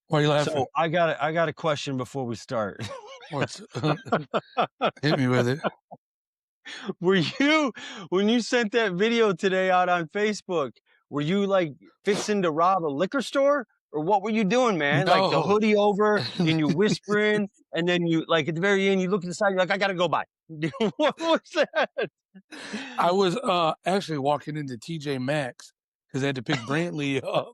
Why are you laughing? So I got a question before we start. What's hit me with it? Were you when you sent that video today out on Facebook, were you like fixing to rob a liquor store? Or what were you doing, man? Like the No. hoodie over and you whispering, and then you like at the very end, you look at the side, you're like, I gotta go by. What was that? I was actually walking into TJ Maxx because I had to pick Brantley up.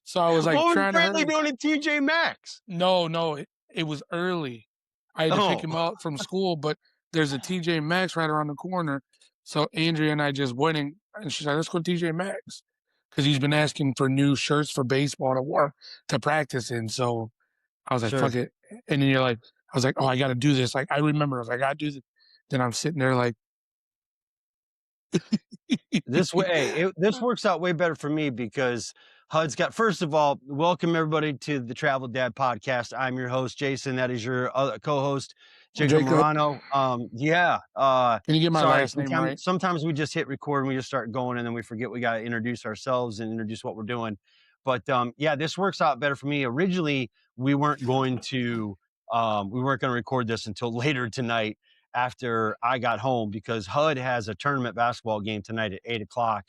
So I was like What was trying to Brantley hurry. doing at TJ Maxx? No, it was early. I had to pick Oh, him up from school, but there's a TJ Maxx right around the corner. So Andrea and I just went and she's like, let's go to TJ Maxx. Because he's been asking for new shirts for baseball to wear to practice in. So I was like, fuck sure. it. And then I was like, oh, I got to do this. Like, I remember, I was like, I got to do this. Then I'm sitting there like, This way, hey, this works out way better for me because HUD's got. First of all, welcome everybody to the Travel Dad podcast. I'm your host, Jason. That is your co-host, Jacob Jacob, Morano. Yeah. can you get my Sorry. last name Sometimes, right? sometimes we just hit record and we just start going, and then we forget we got to introduce ourselves and introduce what we're doing. But yeah, this works out better for me. Originally, we weren't going to record this until later tonight after I got home because HUD has a tournament basketball game tonight at 8 o'clock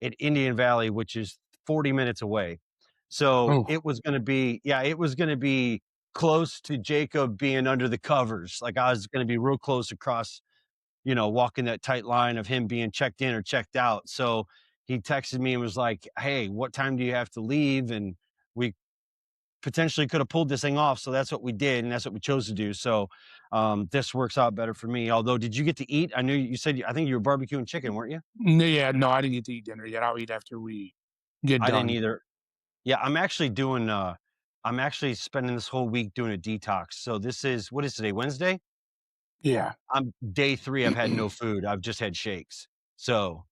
at Indian Valley, which is 40 minutes away. So Oh, it was going to be, yeah, it was going to be close to Jacob being under the covers. Like I was going to be real close across, walking that tight line of him being checked in or checked out. So he texted me and was like, hey, what time do you have to leave? And we potentially could have pulled this thing off. So that's what we did, and that's what we chose to do. So this works out better for me. Although, did you get to eat? I knew you said I think you were barbecuing chicken, weren't you? yeah, no, I didn't get to eat dinner yet. I'll eat after we get I didn't done. either. Yeah, I'm actually spending this whole week doing a detox. So this is what is today, Wednesday? Yeah. I'm day 3, I've had no food, I've just had shakes. So,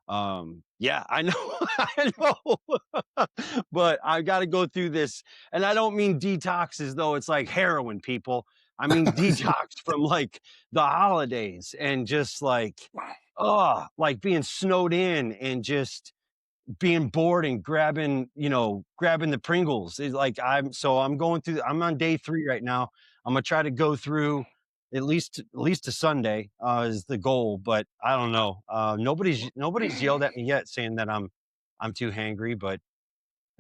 yeah, I know, I know, but I gotta go through this, and I don't mean detox as though it's like heroin, people. I mean detox from, like, the holidays and just, like, oh, like, being snowed in and just being bored and grabbing the Pringles. It's like I'm going through I'm on day 3 right now. I'm gonna try to go through at least to Sunday, is the goal, but I don't know. Nobody's yelled at me yet saying that I'm too hangry, but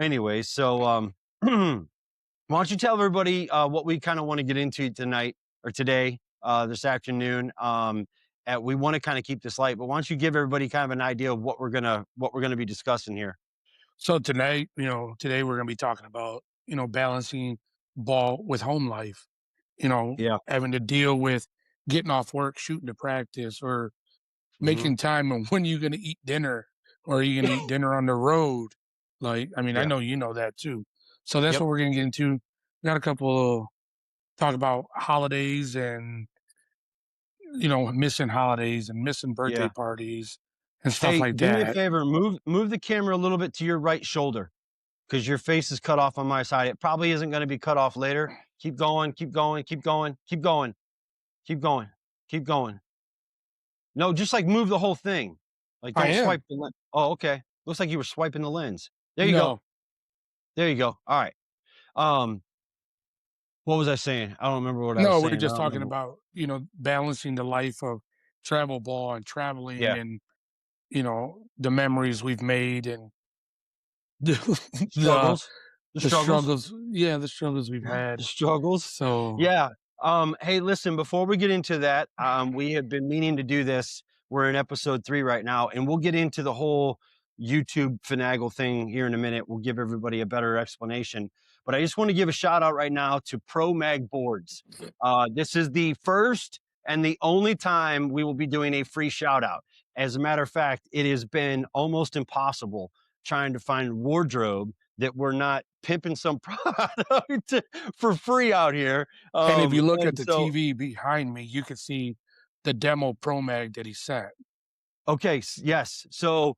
anyways, so, why don't you tell everybody, what we kinda wanna get into tonight or today, this afternoon? We wanna kinda keep this light, but why don't you give everybody kind of an idea of what we're gonna be discussing here? So tonight, today we're going to be talking about, balancing ball with home life, Yeah. having to deal with getting off work, shooting to practice, or Mhm. making time on when you're going to eat dinner, or are you going to eat dinner on the road? Like, I mean, I Yeah. know you know that too. So that's Yep. what we're going to get into. We got a couple talk about holidays and, missing holidays and missing birthday Yeah. parties and stuff Hey, like do me a that. favor, move the camera a little bit to your right shoulder because your face is cut off on my side. It probably isn't gonna be cut off later. Keep going, keep going, keep going, keep going, keep going, keep going. No, just, like, move the whole thing. Like, I don't am. swipe the lens. Oh, okay. Looks like you were swiping the lens. There you go. No, There you go. Alright. Um, what was I saying? I don't remember what I was No, we're saying. I just don't talking remember. about, balancing the life of travel ball and traveling Yeah. and, the memories we've made and the the, Struggles. The the struggles. struggles. Yeah, the struggles we've The had. struggles. So, Yeah. Hey, listen, before we get into that, we have been meaning to do this. We're in episode 3 right now, and we'll get into the whole YouTube finagle thing here in a minute. We'll give everybody a better explanation. But I just want to give a shout out right now to Pro Mag Boards. This is the first and the only time we will be doing a free shout out. As a matter of fact, it has been almost impossible trying to find wardrobe that we're not pimping some product for free out here. and if you look at And the so, TV behind me, you can see the demo Pro Mag that he sent. okay, yes. So,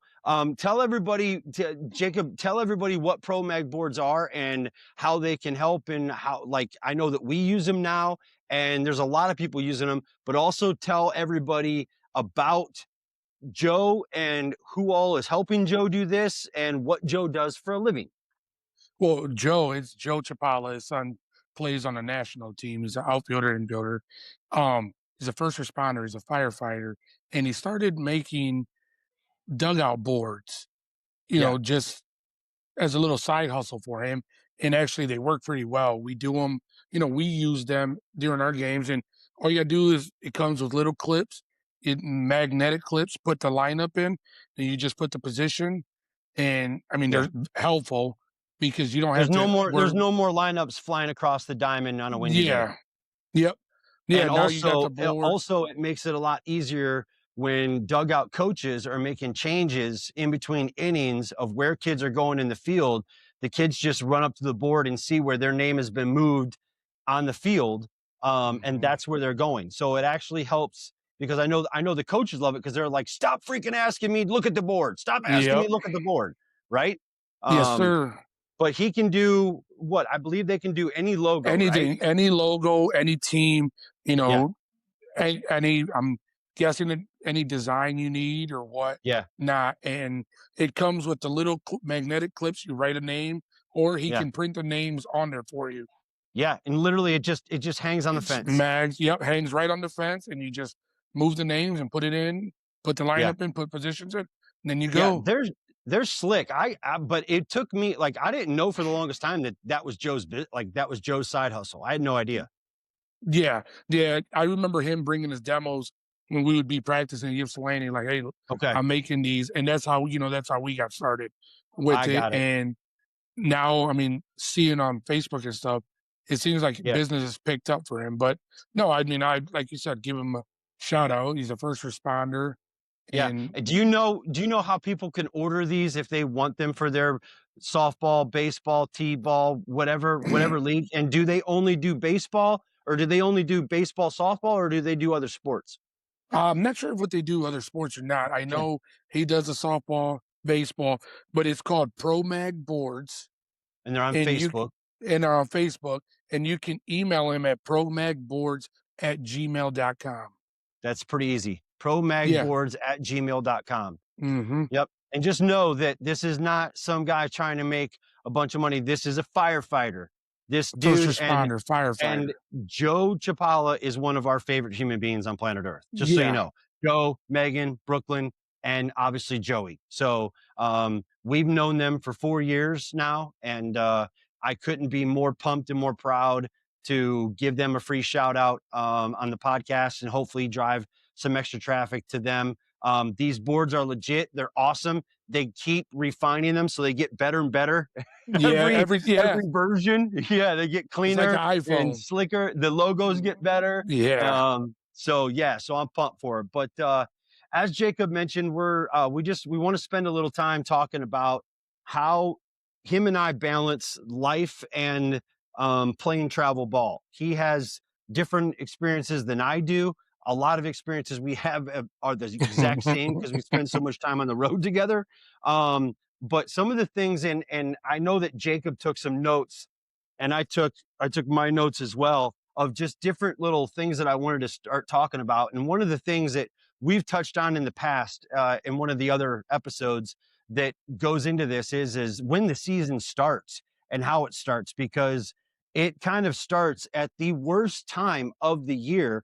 tell everybody, Jacob, tell everybody what Pro Mag boards are and how they can help, and how, like, I know that we use them now, and there's a lot of people using them, but also tell everybody about Joe and who all is helping Joe do this and what Joe does for a living. Well, it's Joe Chapala. His son plays on the national team. He's an outfielder and infielder. He's a first responder. He's a firefighter, and he started making dugout boards. Yeah, Just as a little side hustle for him. And actually, they work pretty well. We do them. We use them during our games, and all you gotta do is it comes with little clips, magnetic clips. Put the lineup in, and you just put the position. And I mean, yeah. they're helpful because you don't have to There's work. no more lineups flying across the diamond on a windy day. Yeah. Yep. Yeah. And Now you got the board. it makes it a lot easier when dugout coaches are making changes in between innings of where kids are going in the field. The kids just run up to the board and see where their name has been moved on the field, and Mhm. that's where they're going. So it actually helps because I know the coaches love it because they're like, "Stop freaking asking me, look at the board. Stop asking me, Yep. look at the board." Right? Yes, Um, sir. but he can do what? I believe they can do any logo, right? Anything, any logo, any team, you Yeah, know, any I'm guessing that any design you need or what yeah, not, and it comes with the little magnetic clips. You write a name, or he yeah. can print the names on there for you. Yeah, and literally it just hangs on the It's fence. mags. Yep, hangs right on the fence, and you just move the names and put it in, put the Yeah. lineup in, put positions in, and then you Yeah, go. they're slick. But it took me like, I didn't know for the longest time that that was Joe's side hustle. I had no idea. Yeah, yeah. I remember him bringing his demos when we would be practicing at Ypsilanti, like, "Hey, look, Okay, I'm making these," and that's how we got started with I it. got it. And now, I mean, seeing on Facebook and stuff, it seems like Yeah, business has picked up for him. But no, I mean, I like you said, give him a shout out. He's a first responder, yeah. and Do you know how people can order these if they want them for their softball, baseball, t-ball, whatever league? And do they only do baseball, or do they only do baseball, softball, or do they do other sports? I'm not sure what they do other sports or not. I Okay. know he does the softball, baseball, but it's called Pro Mag Boards, And they're on and Facebook. and are on Facebook, and you can email him at promagboards@gmail.com. That's pretty easy. Yeah. Promagboards@gmail.com. Hmm. Yep, and just know that this is not some guy trying to make a bunch of money. This is a firefighter. This First dude responder, and firefighter. Joe Chapala is one of our favorite human beings on planet Earth, just so you Yeah. know. Joe, Megan, Brooklyn, and obviously Joey. So, we've known them for 4 years now, and, I couldn't be more pumped and more proud to give them a free shout out, on the podcast and hopefully drive some extra traffic to them. These boards are legit. They're awesome. They keep refining them so they get better and better Yeah. Yeah. every version. Yeah, they get It's like an cleaner and iPhone. slicker. The logos get better. Yeah. So yeah, so I'm pumped for it. But as Jacob mentioned, we want to spend a little time talking about how him and I balance life and playing travel ball. He has different experiences than I do. A lot of experiences we have are the exact same because we spend so much time on the road together. But some of the things, and I know that Jacob took some notes, and I took my notes as well of just different little things that I wanted to start talking about. And one of the things that we've touched on in the past, in one of the other episodes that goes into this is when the season starts and how it starts, because it kind of starts at the worst time of the year.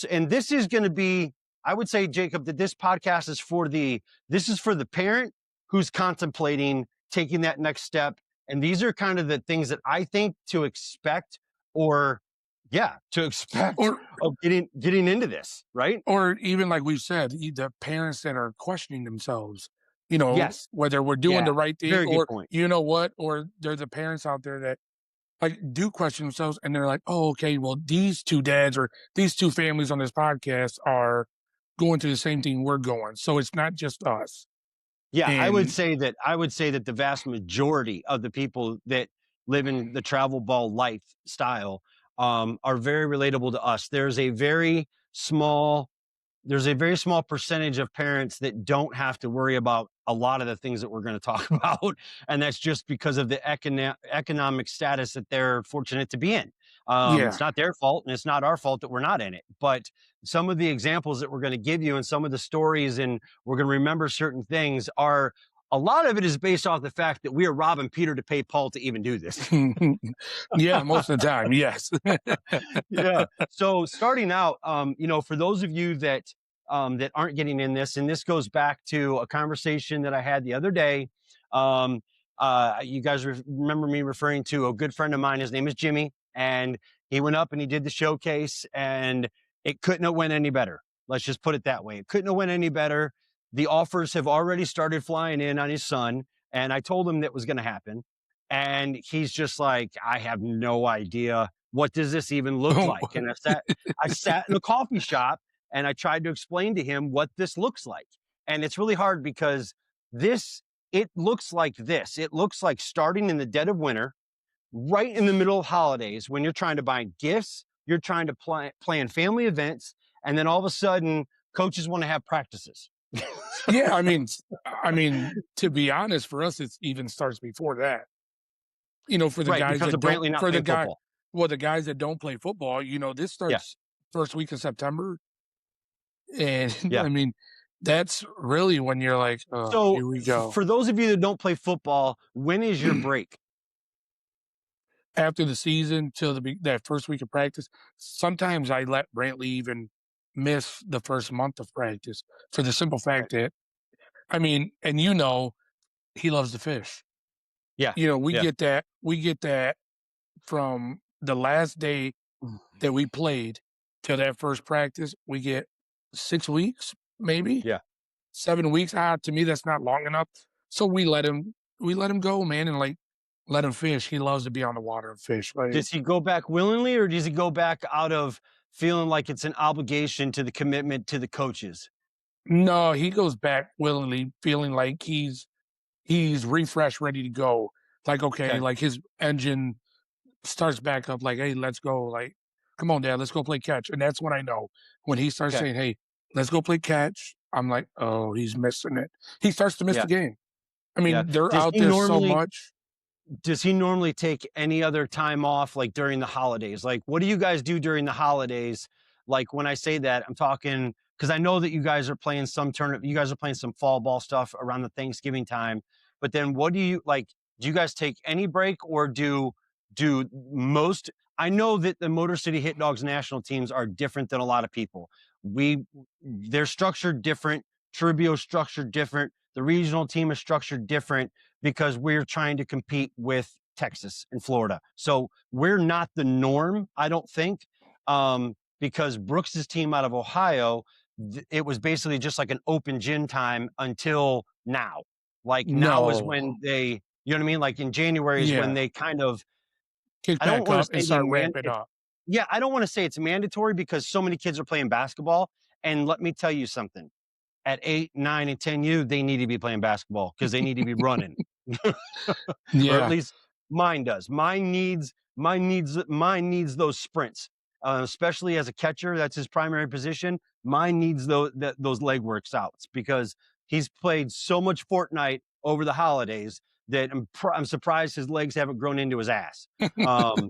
And this is going to be, I would say, Jacob, that this podcast is this is for the parent who's contemplating taking that next step. And these are kind of the things that I think to expect, or yeah, to expect or of getting into this, right? or even like we've said, the parents that are questioning themselves, Yes. whether we're doing Yeah. the right thing, Very good or point. or there's the parents out there that like do question themselves, and they're like, oh, okay, well, these two dads or these two families on this podcast are going through the same thing we're going. So it's not just us. Yeah, And I would say that the vast majority of the people that live in the travel ball lifestyle are very relatable to us. There's a very small percentage of parents that don't have to worry about a lot of the things that we're going to talk about. And that's just because of the economic status that they're fortunate to be in. It's yeah, not their fault and it's not our fault that we're not in it. But some of the examples that we're going to give you and some of the stories, and we're going to remember certain things, are A lot of it is based off the fact that we are robbing Peter to pay Paul to even do this. Yeah, most of the time, yes. Yeah. So starting out, for those of you that aren't getting in this, and this goes back to a conversation that I had the other day. Um, you guys remember me referring to a good friend of mine. His name is Jimmy, and he went up and he did the showcase, and it couldn't have went any better. Let's just put it that way. It couldn't have went any better. The offers have already started flying in on his son, and I told him that was going to happen. And he's just like, I have no idea, what does this even look Oh, like? And I sat in a coffee shop and I tried to explain to him what this looks like. And it's really hard because this, it looks like this. It looks like starting in the dead of winter, right in the middle of holidays, when you're trying to buy gifts, you're trying to plan family events, and then all of a sudden, coaches want to have practices. yeah, I mean, to be honest, for us, it even starts before that. For the Right, guys because that of don't, Brantley not for the playing guy, football. well, the guys that don't play football, this Yeah, starts first week of September, and yeah. I mean, that's really when you're like, oh, So here we go. for those of you that don't play football, when is your break? After the season till that first week of practice, sometimes I let Brantley even miss the first month of practice for the simple Okay. fact that, and he loves to fish. Yeah, We yeah. get that from the last day Mm. that we played till that first practice. We get 6 weeks, maybe Yeah. 7 weeks. To me, that's not long enough. So we let him go, man, and like let him fish. He loves to be on the water and fish. Like, Does he go back willingly, or does he go back out of feeling like it's an obligation to the commitment to the coaches? no, he goes back willingly, feeling like he's refreshed, ready to go. Like, okay, Okay. like his engine starts back up, like, hey, let's go. Like, come on, dad, let's go play catch. And that's when I know, when he starts Okay. saying, hey, let's go play catch. I'm like, oh, he's missing it. He starts to miss Yeah. the game. Yeah. They're Does out he there so normally much. does he normally take any other time off, like during the holidays? Like, what do you guys do during the holidays? Like, when I say that, I'm talking because I know that you guys are playing some tournament, you guys are playing some fall ball stuff around the Thanksgiving time. But then what do you like? Do you guys take any break, or do most? I know that the Motor City Hit Dogs national teams are different than a lot of people. We they're structured different. Trivio structured different. The regional team is structured different because we're trying to compete with Texas and Florida. So we're not the norm, I don't think, because Brooks's team out of Ohio, it was basically just like an open gym time until now. Like now is No. when they, you know what I mean? Like in January is when Yeah. they kind of, Kick I don't back want to up and say start ramping up. yeah, I don't want to say it's mandatory because so many kids are playing basketball. And let me tell you something, at 8, 9, and 10U, they need to be playing basketball because they need to be running. Or at Yeah. least mine does. Mine needs those sprints, especially as a catcher. That's his primary position. Mine needs those leg works outs because he's played so much Fortnite over the holidays that I'm surprised his legs haven't grown into his ass. Um,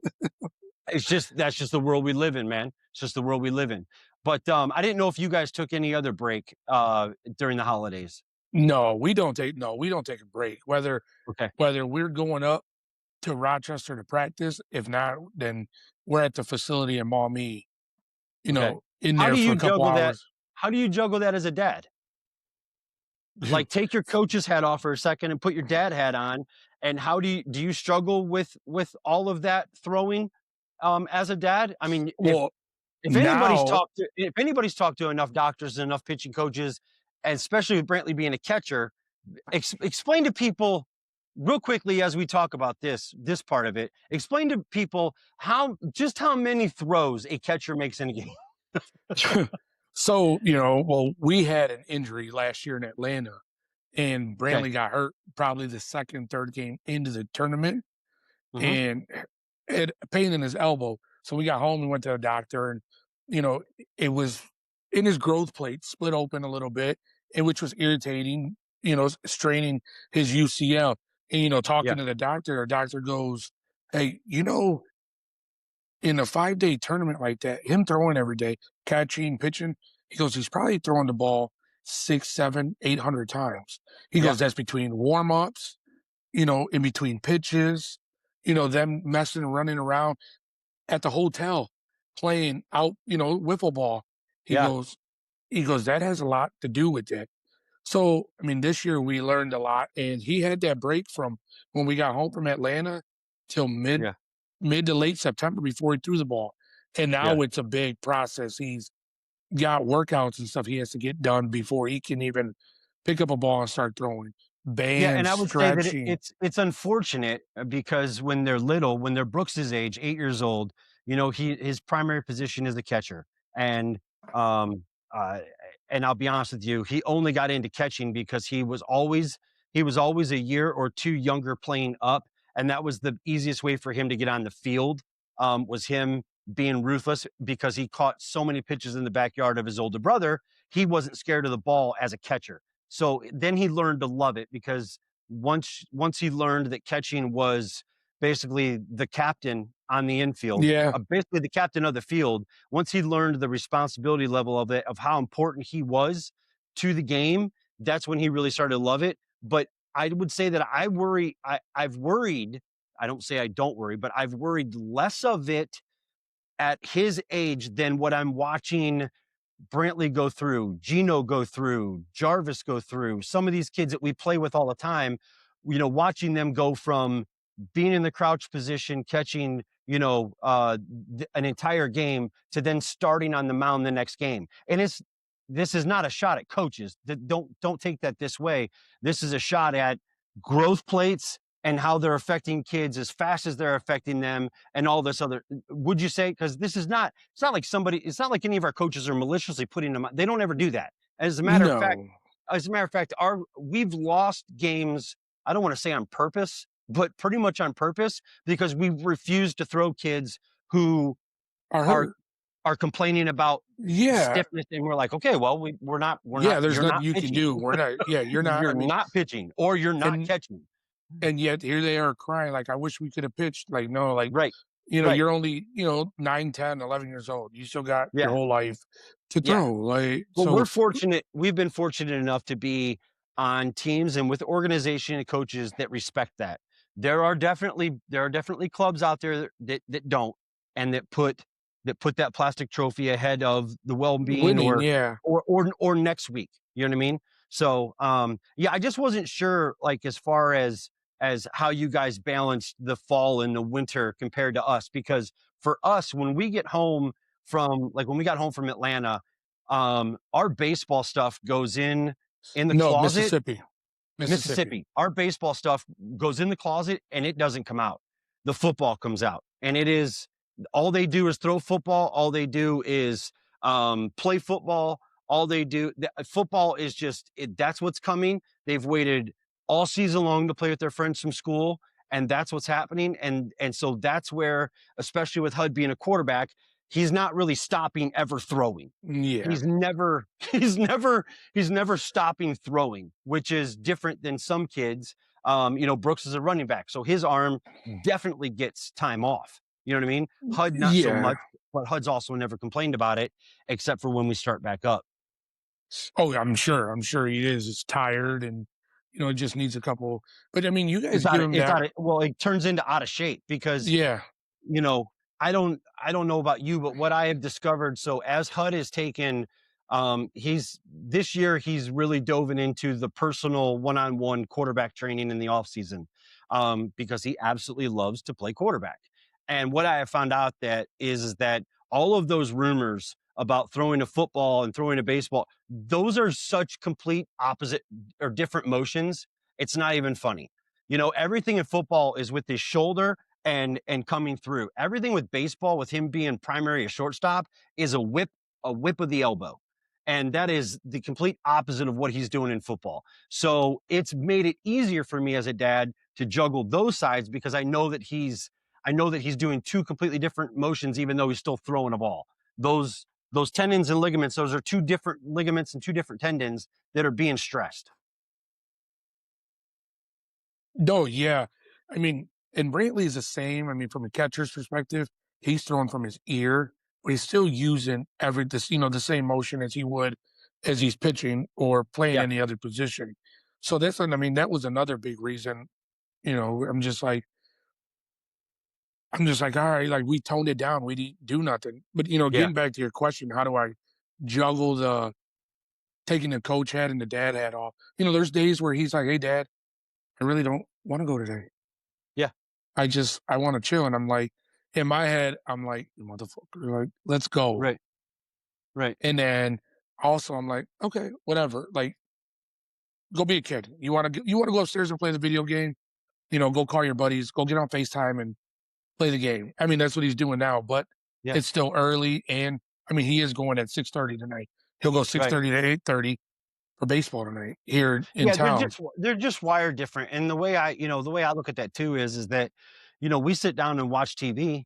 that's just the world we live in, man. It's just the world we live in. But I didn't know if you guys took any other break during the holidays. No, we don't take a break. Whether Okay, whether we're going up to Rochester to practice, if not, then we're at the facility in Maumee, okay. in How there do for you a couple juggle that? hours. How do you juggle that as a dad? Like, take your coach's hat off for a second and put your dad hat on. And how do you struggle with all of that throwing as a dad? I mean, if Well, if anybody's now, talked to if anybody's talked to enough doctors and enough pitching coaches, and especially with Brantley being a catcher, explain to people real quickly as we talk about this part of it. Explain to people how many throws a catcher makes in a game. so, well, we had an injury last year in Atlanta, and Okay. Brantley got hurt probably the second, third game into the tournament, Hmm. and had a pain in his elbow. So we got home and went to the doctor, and you know, it was in his growth plate, split open a little bit, and which was irritating, straining his UCL. And Yeah. talking to the doctor goes, "Hey, in a 5 day tournament like that, him throwing every day, catching, pitching, he goes, he's probably throwing the ball six, seven, 800 times. He Yeah, goes, that's between warm ups, in between pitches, them messing and running around at the hotel playing out, wiffle ball. He yeah, goes, that has a lot to do with it. So, I mean, this year we learned a lot, and he had that break from when we got home from Atlanta till yeah, mid to late September before he threw the ball. And yeah. now it's a big process. He's got workouts and stuff he has to get done before he can even pick up a ball and start throwing. Yeah, and Bands, I would say that stretching. it's unfortunate, because when they're little, when they're Brooks's age, 8 years old, his primary position is a catcher, and, um, uh, and I'll be honest with you, he only got into catching because he was always a year or 2 younger playing up, and that was the easiest way for him to get on the field, was him being ruthless because he caught so many pitches in the backyard of his older brother, he wasn't scared of the ball as a catcher. So then he learned to love it because once he learned that catching was basically the captain on the infield, Yeah. basically the captain of the field. Once he learned the responsibility level of it, of how important he was to the game, that's when he really started to love it. But I would say that I've worried. I don't say I don't worry, but I've worried less of it at his age than what I'm watching Brantley go through, Gino go through, Jarvis go through, some of these kids that we play with all the time, watching them go from being in the crouch position, catching, an entire game to then starting on the mound the next game. And this is not a shot at coaches. Don't take that this way. This is a shot at growth plates and how they're affecting kids as fast as they're affecting them and all this other. Would you say, because it's not like any of our coaches are maliciously putting them, they don't ever do that. No. As a matter of fact, we've lost games, I don't want to say on purpose, but pretty much on purpose, because we refuse to throw kids who I are heard. complaining about Yeah. stiffness, and we're like, okay, well, we're Yeah. not, There's you're nothing not you can pitching. do. We're not, yeah, you're not. I You're mean, not pitching, or you're not and, catching. yet here they are crying, like, I wish we could have pitched. Like, no, like, Right. Right. you're only, 9, 10, 11 years old. You still got your Yeah. whole life to Yeah. throw. Like, Well, so we've been fortunate enough to be on teams and with organization and coaches that respect that. There are definitely clubs out there that don't, and that put that plastic trophy ahead of the well-being, winning, yeah. or next week. You know what I mean? So, yeah, I just wasn't sure, like, as far as how you guys balance the fall and the winter compared to us, because for us, when we get home when we got home from Atlanta, our baseball stuff goes in the No, closet. Mississippi. Mississippi. Mississippi, our baseball stuff goes in the closet and it doesn't come out. The football comes out, and it is all they do is throw football. All they do is play football. All they do, football is just it, that's what's coming. They've waited all season long to play with their friends from school, and that's what's happening. And so that's where, especially with Hud being a quarterback, he's not really stopping ever throwing. Yeah. He's never he's never stopping throwing, which is different than some kids. Brooks is a running back, so his arm definitely gets time off. You know what I mean? Hud not so Yeah. much, but Hud's also never complained about it, except for when we start back up. Oh, I'm sure. I'm sure he is. It's tired and, it just needs a couple. But I mean, you guys It's give out of him it's that. out of well, it turns into out of shape because Yeah. you know, I don't know about you, but what I have discovered, so as HUD has taken, he's this year he's really dove into the personal one-on-one quarterback training in the offseason, because he absolutely loves to play quarterback. And what I have found out is that all of those rumors about throwing a football and throwing a baseball, those are such complete opposite or different motions. It's not even funny. Everything in football is with his shoulder and coming through. Everything with baseball, with him being primary a shortstop, is a whip of the elbow. And that is the complete opposite of what he's doing in football. So it's made it easier for me as a dad to juggle those sides because I know that he's doing two completely different motions, even though he's still throwing a ball. Those tendons and ligaments, those are two different ligaments and two different tendons that are being stressed. No, yeah. I mean, and Brantley is the same. I mean, from a catcher's perspective, he's throwing from his ear, but he's still using the same motion as he would as he's pitching or playing Yeah, any other position. So that's, I mean, that was another big reason. You know, I'm just like, all right, like we toned it down. We didn't do nothing. But you know, yeah, getting back to your question, how do I juggle the taking the coach hat and the dad hat off? You know, there's days where he's like, "Hey, Dad, I really don't want to go today. yeah. I want to chill." And I'm like, in my head, I'm like, "Motherfucker, like, let's go." Right, right, And then also, I'm like, okay, whatever. Like, go be a kid. You want to go upstairs and play the video game? You know, go call your buddies. Go get on Facetime and play the game. I mean, that's what he's doing now, but yeah, it's still early, and I mean, he is going at 6:30 tonight. He'll go six right. thirty to 8:30 for baseball tonight here in Yeah, town. they're just wired different, and the way the way I look at that too is that, we sit down and watch TV.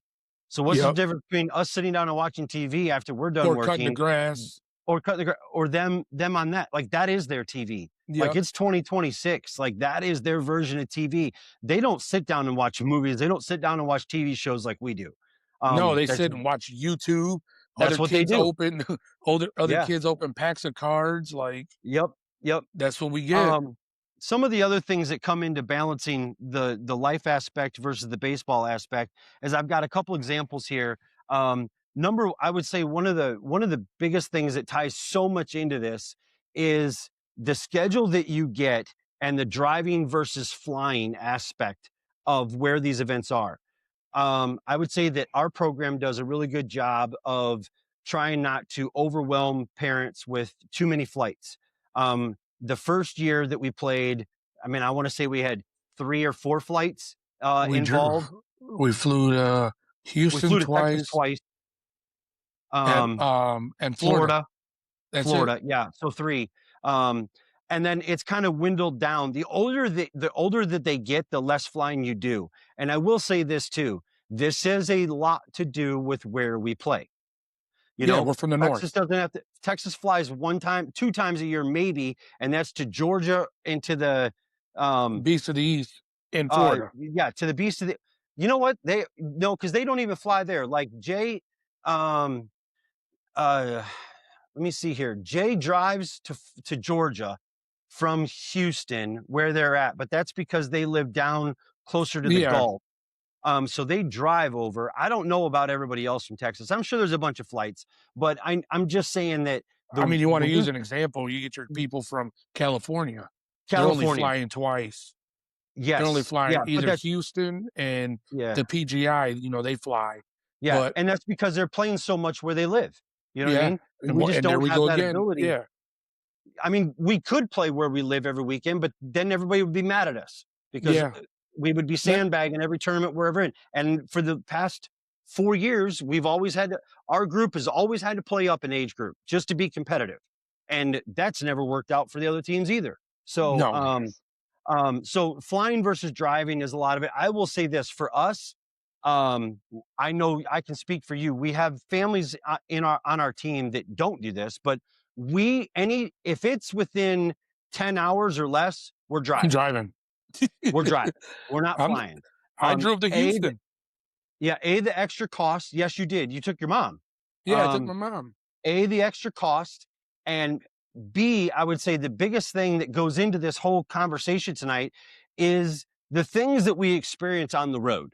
So what's the Yep. difference between us sitting down and watching TV after we're done Or cutting the working, grass. or or them on that? Like, that is their TV. Like, Yep. it's 2026, like, that is their version of TV. They don't sit down and watch movies, they don't sit down and watch TV shows like we do. No, they That's sit and watch YouTube. Other that's what they kids do. open other Yeah. kids open packs of cards. Like Yep, yep. that's what we get. Um, some of the other things that come into balancing the life aspect versus the baseball aspect is I've got a couple examples here. I would say one of the biggest things that ties so much into this is the schedule that you get and the driving versus flying aspect of where these events are. I would say that our program does a really good job of trying not to overwhelm parents with too many flights. The first year that we played, I mean, I want to say we had 3 or 4 flights We involved. we flew to We Houston flew to Texas twice twice, um, and Florida. Florida, That's it. Florida, yeah, so 3. Um, and then it's kind of dwindled down. The older that they get, the less flying you do. And I will say this too. This has a lot to do with where we play. You Yeah, know, we're from the Texas north. doesn't have to Texas flies 1 time, 2 times a year maybe, and that's to Georgia into the, um, Beast of the East in Florida. yeah, to the beast of the you know what? They no, because they don't even fly there. Like, um, uh let me see here. Jay drives to Georgia from Houston, where they're at, but that's because they live down closer to the Yeah. Gulf. So they drive over. I don't know about everybody else from Texas. I'm sure there's a bunch of flights, but I'm just saying that I the mean, you want the to use week an example, you get your people from California. They're only California. flying twice. They're only Yes. flying Yeah, but either that's Houston and yeah. the PGI, you know, they fly. Yeah, But and that's because they're playing so much where they live. You know what I yeah, mean? And we just and there don't we have go that again. ability. Yeah. I mean, we could play where we live every weekend, but then everybody would be mad at us because, Yeah. we would be That sandbagging every tournament we're ever in. And for the past 4 years, our group has always had to play up an age group just to be competitive, and that's never worked out for the other teams either. So, no. so flying versus driving is a lot of it. I will say this for us. I know I can speak for you. We have families on our team that don't do this, but if it's within 10 hours or less, we're I'm driving. driving. We're driving. We're not I'm flying. I drove to A, Houston. the extra cost. Yes, you did. You took your mom. Yeah, I took my Um, mom. A, the extra cost, and B, I would say the biggest thing that goes into this whole conversation tonight is the things that we experience on the road.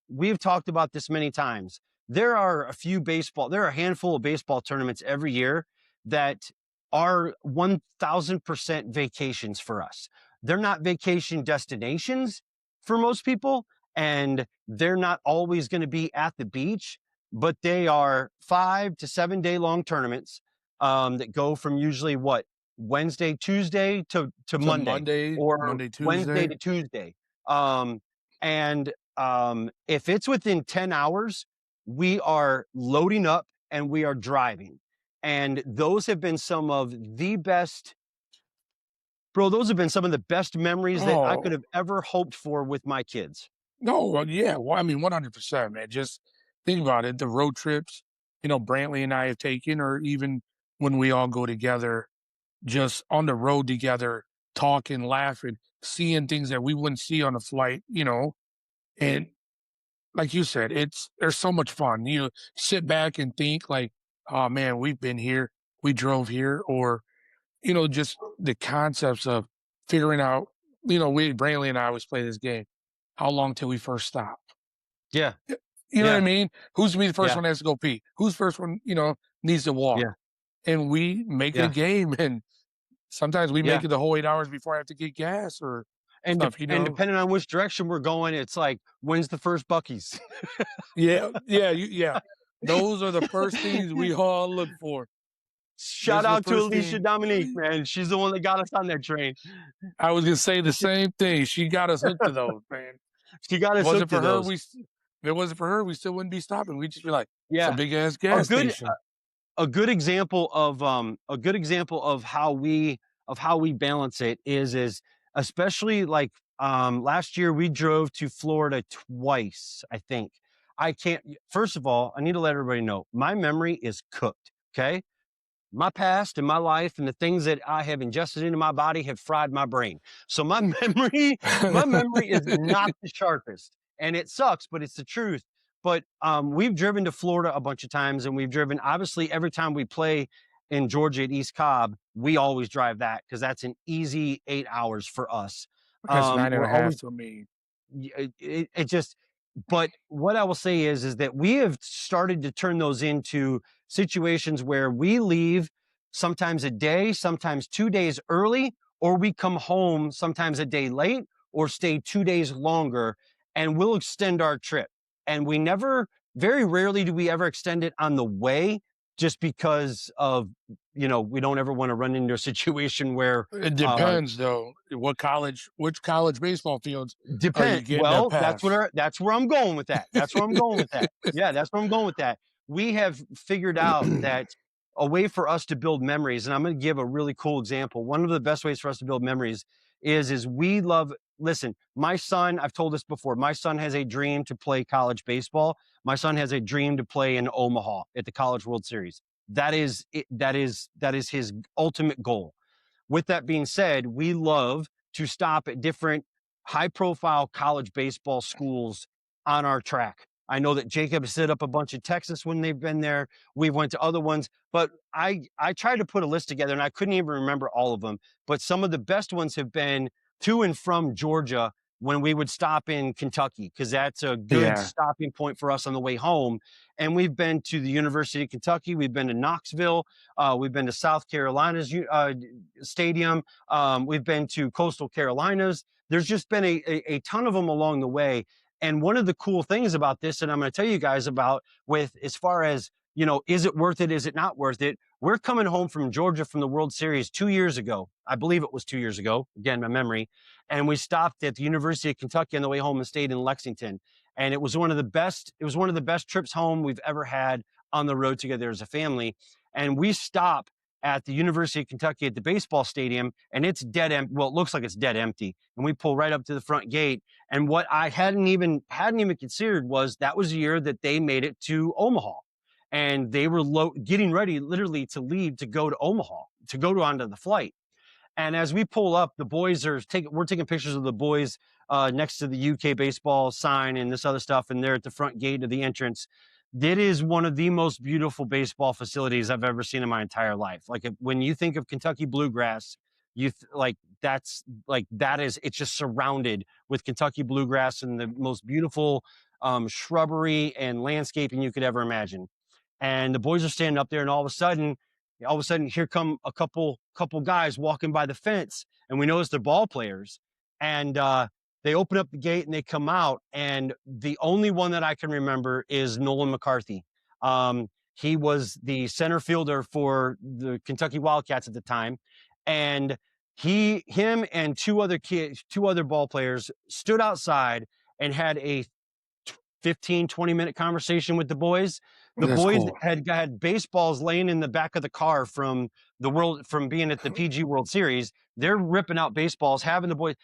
We've talked about this many times. There are a handful of baseball tournaments every year that are 1000% vacations for us. They're not vacation destinations for most people, and they're not always going to be at the beach, but they are 5 to 7 day long tournaments that go from usually Wednesday, Tuesday to To Monday, Monday, or Monday, Wednesday Tuesday. to Tuesday. And if it's within 10 hours, we are loading up and we are driving. And those have been some of the best, bro, those have been some of the best memories that I could Oh, have ever hoped for with my kids. no, well, yeah. Well, I mean, 100%, man. Just think about it. The road trips, you know, Brantley and I have taken, or even when we all go together, just on the road together, talking, laughing, seeing things that we wouldn't see on a flight, you know. And like you said, there's so much fun. You sit back and think like, oh man, we've been here. we drove here, or just the concepts of figuring out. We Braylon and I always play this game. How long till we first stop? Yeah, You know what I yeah, mean? Who's gonna be the first yeah, one that has to go pee? Who's first one? Needs to walk, yeah, and we make it a yeah, game. And sometimes we yeah. make it the whole 8 hours before I have to get gas or stuff. And depending on which direction we're going, it's like, when's the first Bucky's? Yeah, yeah, yeah. Those are the first things we all look for. Shout This is the out to first Alicia thing. Dominique, man. She's the one that got us on that train. I was gonna say the same thing. She got us hooked to those, man. She got If it us wasn't hooked to for her, those. if it wasn't for her, we still wouldn't be stopping. We'd just be like, it's a Yeah. big ass A gas good station. a good example of how we balance it is especially like last year we drove to Florida twice, I think. I can't First of all, I need to let everybody know my memory is cooked. Okay. My past and my life and the things that I have ingested into my body have fried my brain. So my my memory is not the sharpest, and it sucks, but it's the truth. But we've driven to Florida a bunch of times, and we've driven obviously every time we play in Georgia at East Cobb, we always drive that because that's an easy 8 hours for us. That's nine and We're a half always to me. it just but what I will say is that we have started to turn those into situations where we leave sometimes a day, sometimes 2 days early, or we come home sometimes a day late or stay 2 days longer, and we'll extend our trip. And we never, very rarely do we ever extend it on the way just because of, we don't ever want to run into a situation where It uh, depends though. Which college baseball fields are you Depend getting that well, pass? that's where I'm going with that. That's where I'm going with that. Yeah, that's where I'm going with that. We have figured out that a way for us to build memories, and I'm gonna give a really cool example. One of the best ways for us to build memories is we love listen, my son, I've told this before, my son has a dream to play college baseball. My son has a dream to play in Omaha at the College World Series. That is his ultimate goal. With that being said, we love to stop at different high profile college baseball schools on our track. I know that Jacob has set up a bunch of Texas when they've been there. We went to other ones, but I tried to put a list together and I couldn't even remember all of them. But some of the best ones have been to and from Georgia when we would stop in Kentucky, because that's a good Yeah, stopping point for us on the way home. And we've been to the University of Kentucky, we've been to Knoxville, we've been to South Carolina's stadium, we've been to Coastal Carolinas. There's just been a ton of them along the way. And one of the cool things about this, and I'm going to tell you guys about, with as far as, is it worth it? Is it not worth it? We're coming home from Georgia from the World Series 2 years ago. I believe it was 2 years ago. Again, my memory. And we stopped at the University of Kentucky on the way home and stayed in Lexington. And it was one of the best. It was one of the best trips home we've ever had on the road together as a family. And we stop at the University of Kentucky at the baseball stadium, and it's dead empty. Well, it looks like it's dead empty. And we pull right up to the front gate. And what I hadn't even considered was that was the year that they made it to Omaha, and they were getting ready, literally, to leave to go to Omaha to go to onto the flight. And as we pull up, the boys we're taking pictures of the boys next to the UK baseball sign and this other stuff, and they're at the front gate of the entrance. That is one of the most beautiful baseball facilities I've ever seen in my entire life. Like when you think of Kentucky bluegrass, that is, it's just surrounded with Kentucky bluegrass and the most beautiful shrubbery and landscaping you could ever imagine. And the boys are standing up there, and all of a sudden, here come a couple guys walking by the fence, and we notice they're ball players. And they open up the gate and they come out, and the only one that I can remember is Nolan McCarthy. He was the center fielder for the Kentucky Wildcats at the time, and him and two other ball players stood outside and had a 15, 20-minute conversation with the boys. The that's boys cool. had baseballs laying in the back of the car from being at the PG World Series. They're ripping out baseballs, having the boys,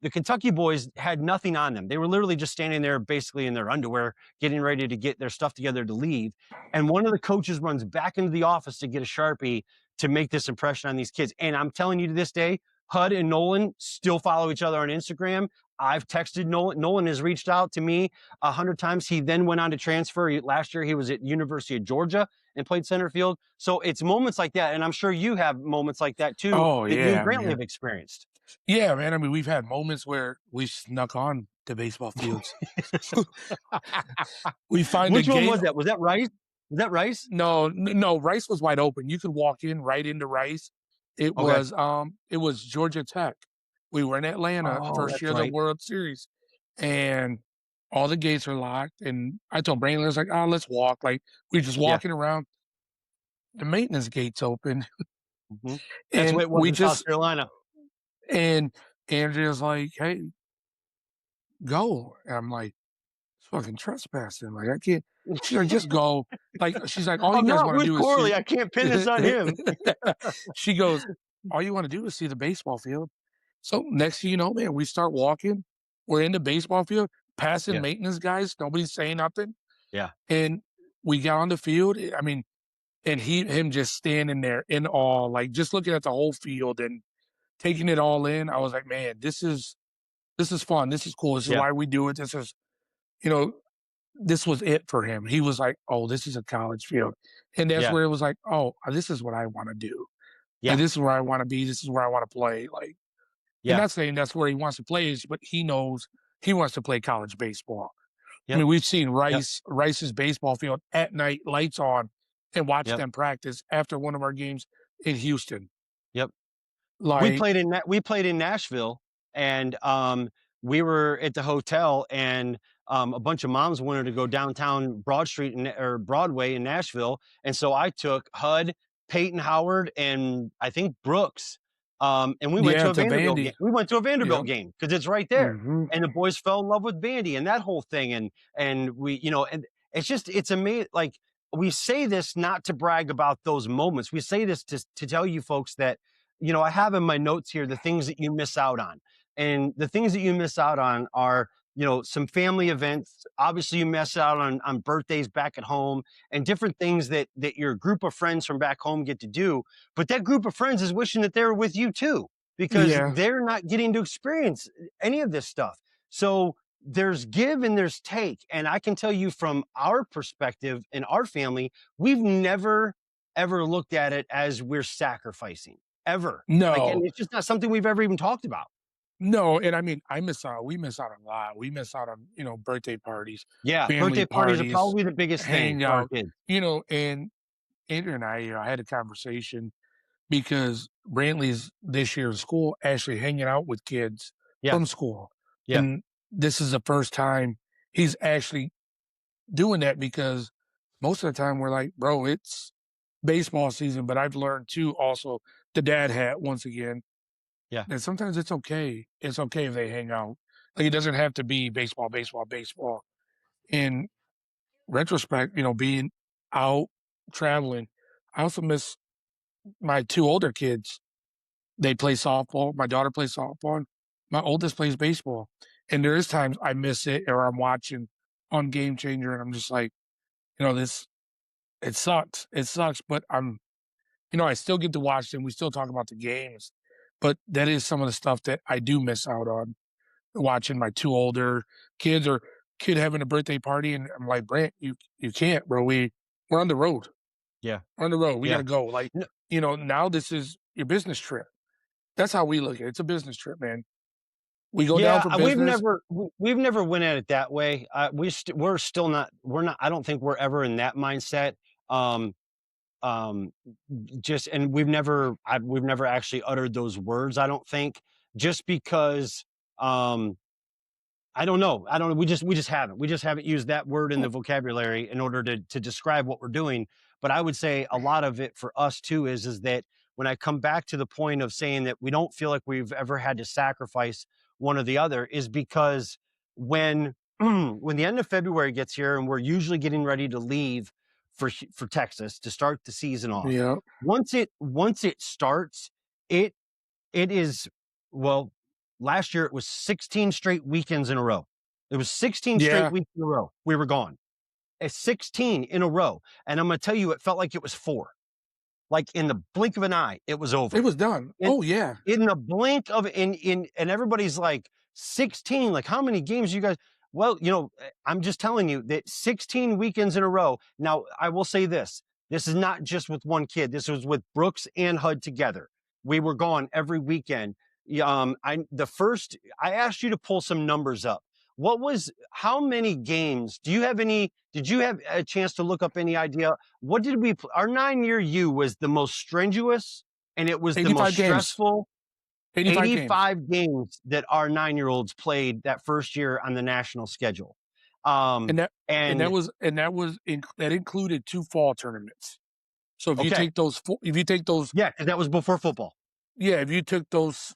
the Kentucky boys had nothing on them. They were literally just standing there basically in their underwear, getting ready to get their stuff together to leave. And one of the coaches runs back into the office to get a Sharpie to make this impression on these kids. And I'm telling you, to this day, Hud and Nolan still follow each other on Instagram. I've texted Nolan. Nolan has reached out to me 100 times. He then went on to transfer. Last year, he was at University of Georgia, and played center field. So it's moments like that, and I'm sure you have moments like that too Oh that you and yeah, Brantley man. have experienced. Yeah, man. I mean, we've had moments where we snuck on to baseball fields. We find a Which one gate. was that? Was that Rice? Was that Rice? No, no, Rice was wide open. You could walk in right into Rice. Okay. It was Georgia Tech. We were in Atlanta, Oh, first that's year of the right. World Series, and all the gates are locked. And I told Braylon, I was like, "Oh, let's walk." Like we're just Yeah. walking around. The maintenance gates open, Mhm. That's and what it was we in South just Carolina. and Andrea's like, "Hey, go." And I'm like, "It's fucking trespassing. Like I can't." She's like, "Just go." Like she's like, "All you I'm guys not want to with do is see." Corley. I can't pin this on him. She goes, "All you want to do is see the baseball field." So next thing you know, man, we start walking. We're in the baseball field, passing Yeah. maintenance guys. Nobody's saying nothing, Yeah. and we got on the field. I mean, and him just standing there in awe, like just looking at the whole field and taking it all in. I was like, man, this is fun. This is cool. This is Yeah. why we do it. This is, you know, this was it for him. He was like, oh, this is a college field, and that's Yeah. where it was like, oh, this is what I want to do. Like Yeah. this is where I want to be. This is where I want to play. Like, and Yeah. not saying that's where he wants to play, but he knows he wants to play college baseball. I Yep. mean, we've seen Yep. Rice's baseball field at night, lights on, and watch Yep. them practice after one of our games in Houston. Yep. Like, We played in Nashville, and, we were at the hotel, and, a bunch of moms wanted to go downtown Broad Street or Broadway in Nashville, and so I took Hud, Peyton Howard, and I think Brooks, and yeah, to Vandy. We went to a Vanderbilt Yep. game because it's right there, Hmm. and the boys fell in love with Vandy and that whole thing, and we, and it's just it's amazing. Like, we say this not to brag about those moments. We say this to tell you folks that, I have in my notes here the things that you miss out on. And the things that you miss out on are, some family events. Obviously, you miss out on birthdays back at home and different things that your group of friends from back home get to do. But that group of friends is wishing that they were with you too, because Yeah. they're not getting to experience any of this stuff. So there's give and there's take. And I can tell you from our perspective in our family, we've never ever looked at it as we're sacrificing ever. Like, and No, it's just not something we've ever even talked about. no. And I mean, I miss out. We miss out a lot. We miss out on, birthday parties, Yeah, family birthday parties are parties, probably the biggest thing hang for our out, kids. and Andrew and I, I had a conversation because Brantley's this year in school actually hanging out with kids Yeah, from school. yeah, And this is the first time he's actually doing that because most of the time we're like, bro, it's baseball season. But I've learned too also the dad hat once again yeah, that sometimes it's okay. It's okay if they hang out. Like it doesn't have to be baseball, baseball, baseball. In retrospect, being out traveling, I also miss my two older kids. They play softball. My daughter plays softball. And my oldest plays baseball. And there is times I miss it or I'm watching on Game Changer and I'm just like, this it sucks. It sucks, but I still get to watch them. We still talk about the games, but that is some of the stuff that I do miss out on watching my two older kids or kid having a birthday party. And I'm like, Brant, you can't, bro. We're on the road. yeah, We're on the road. We got yeah. to go. Like, No, now this is your business trip. That's how we look at it. It's a business trip, man. We go down yeah, for we've business. never we've never went at it that way. We're still not. We're not. I don't think we're ever in that mindset. Um, um, just and we've never actually uttered those words. I don't think, just because. Um, I don't know. I don't know. We just haven't. We just haven't used that word in the vocabulary in order to describe what we're doing. But I would say a lot of it for us too is that when I come back to the point of saying that we don't feel like we've ever had to sacrifice one or the other is because when when the end of February gets here and we're usually getting ready to leave for Texas to start the season off, Yeah. once it starts, it it is, well, last year it was 16 straight weekends in a row. It was 16 straight Yeah. weeks in a row. We were gone. 16 in a row. And I'm gonna tell you, it felt like it was 4. Like, in the blink of an eye, it was It over. was done. In Oh, yeah. in the blink of in and everybody's like, 16, like, how many games you guys. Well, I'm just telling you that 16 weekends in a row. Now, I will say this, This is not just with one kid. This was with Brooks and Hud together. We were gone every weekend. I asked you to pull some numbers up. How many games do you have any? Did you have a chance to look up any idea? What did we, our 9 year U was the most strenuous and it was the most 85 games. stressful. 85 games. 85 games that our 9 year olds played that first year on the national schedule. And that and that And was and that was that included 2 fall tournaments. So okay, if you take those yeah, because that was before football. yeah, if you took those